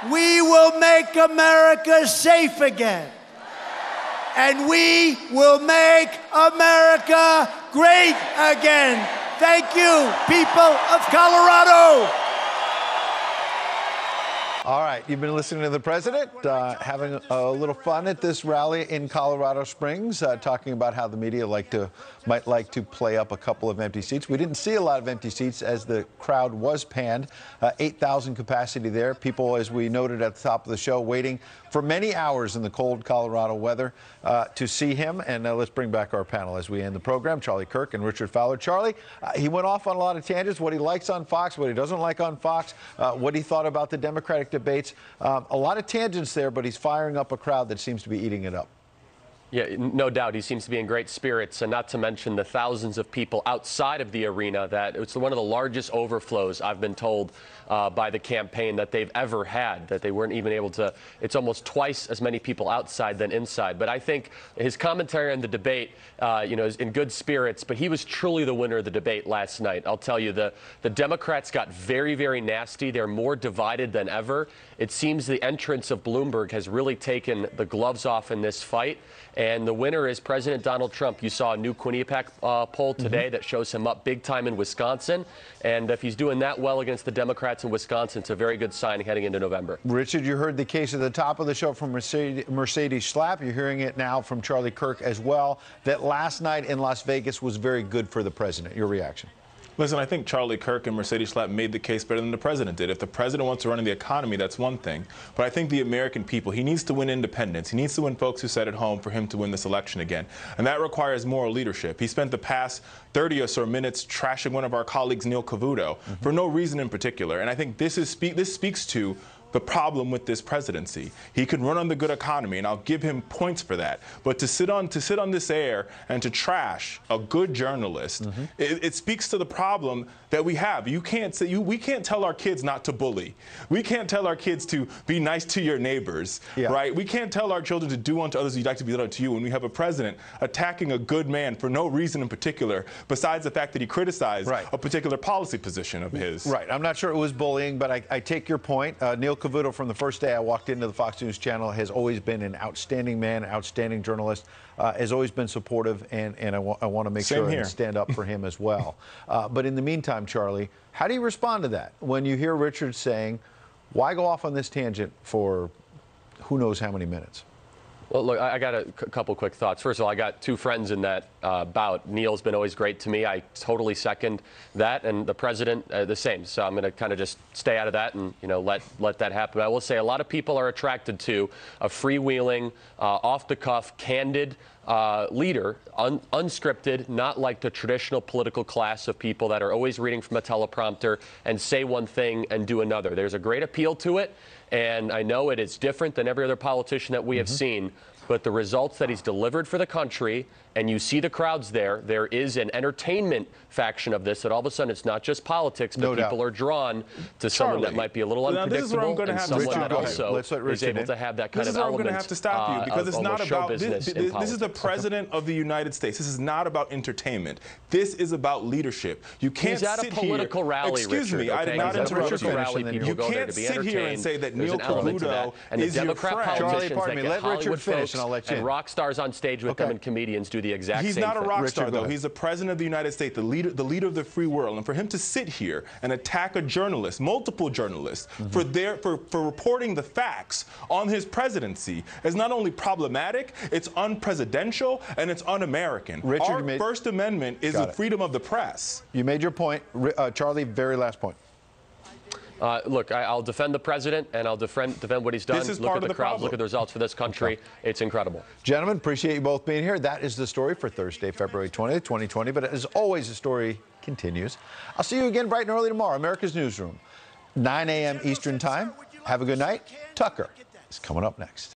We will make America safe again. And we will make America great again. Thank you, people of Colorado. All right, you've been listening to the president, having a little fun at this rally in Colorado Springs, talking about how the media might like to play up a couple of empty seats. We didn't see a lot of empty seats as the crowd was panned. 8,000 capacity there. People, as we noted at the top of the show, waiting for many hours in the cold Colorado weather to see him. And let's bring back our panel as we end the program. Charlie Kirk and Richard Fowler. Charlie, he went off on a lot of tangents, what he likes on Fox, what he doesn't like on Fox, what he thought about the Democratic debates. A lot of tangents there, but he's firing up a crowd that seems to be eating it up. Yeah, no doubt. He seems to be in great spirits, and not to mention the thousands of people outside of the arena. That it's one of the largest overflows, I've been told, by the campaign that they've ever had, that they weren't even able to. It's almost twice as many people outside than inside. But I think his commentary on the debate, is in good spirits, but he was truly the winner of the debate last night. I'll tell you, the Democrats got very, very nasty. They're more divided than ever. It seems the entrance of Bloomberg has really taken the gloves off in this fight. And the winner is President Donald Trump. You saw a new Quinnipiac poll today that shows him up big time in Wisconsin. And if he's doing that well against the Democrats in Wisconsin, it's a very good sign heading into November. Richard, you heard the case at the top of the show from Mercedes Schlapp. You're hearing it now from Charlie Kirk as well, that last night in Las Vegas was very good for the president. Your reaction? Listen, I think Charlie Kirk and Mercedes Schlapp made the case better than the president did. If the president wants to run the economy, that's one thing. But I think the American people, he needs to win independents. He needs to win folks who sat at home for him to win this election again. And that requires moral leadership. He spent the past 30 or so minutes trashing one of our colleagues, Neil Cavuto, for no reason in particular. And I think this speaks to the problem with this presidency. He can run on the good economy, and I'll give him points for that. But to sit on this air and to trash a good journalist, it speaks to the problem that we have. We can't tell our kids not to bully. We can't tell our kids to be nice to your neighbors, right? We can't tell our children to do unto others as you'd like to be done unto you when we have a president attacking a good man for no reason in particular, besides the fact that he criticized a particular policy position of his. Right. I'm not sure it was bullying, but I take your point. Neil Cavuto, from the first day I walked into the Fox News channel, has always been an outstanding man, outstanding journalist, has always been supportive, and I want to make sure and stand up for him as well. But in the meantime, Charlie, how do you respond to that when you hear Richard saying, why go off on this tangent for who knows how many minutes? Well, look, I got a couple quick thoughts. First of all, I got two friends in that bout. Neil's been always great to me. I totally second that, and the president the same. So I'm going to kind of just stay out of that and let that happen. I will say a lot of people are attracted to a freewheeling, off-the-cuff, candid leader, unscripted, not like the traditional political class of people that are always reading from a teleprompter and say one thing and do another. There's a great appeal to it. And I know it is different than every other politician that we have seen, but the results that he's delivered for the country, and you see the crowds there is an entertainment faction of this, that all of a sudden it's not just politics, but people are drawn to someone that might be a little unpredictable and someone that also is able to have that kind of element. This is where I'm going to have to stop you, because it's not about this is the president of the United States. This is not about entertainment. This is about leadership. You can't sit here. He's at a political rally, Excuse me, I did not interrupt you. You can't sit here and say that Neil Cavuto is your friend. Charlie, pardon me, let Richard finish and I'll let you in. And rock stars on stage with them and comedians do the exact same thing. He's not a rock star, though. He's the president of the United States, the leader of the free world. And for him to sit here and attack a journalist, multiple journalists, for reporting the facts on his presidency is not only problematic, it's unpresidential, and it's un-American. Our First Amendment is the freedom of the press. You made your point. Charlie, very last point. Look, I'll defend the president, and I'll defend what he's done. Look at the crowds, look at the results for this country. It's incredible. Gentlemen, appreciate you both being here. That is the story for Thursday, February 20th, 2020. But as always, the story continues. I'll see you again bright and early tomorrow, America's Newsroom, 9 a.m. Eastern Time. Have a good night. Tucker is coming up next.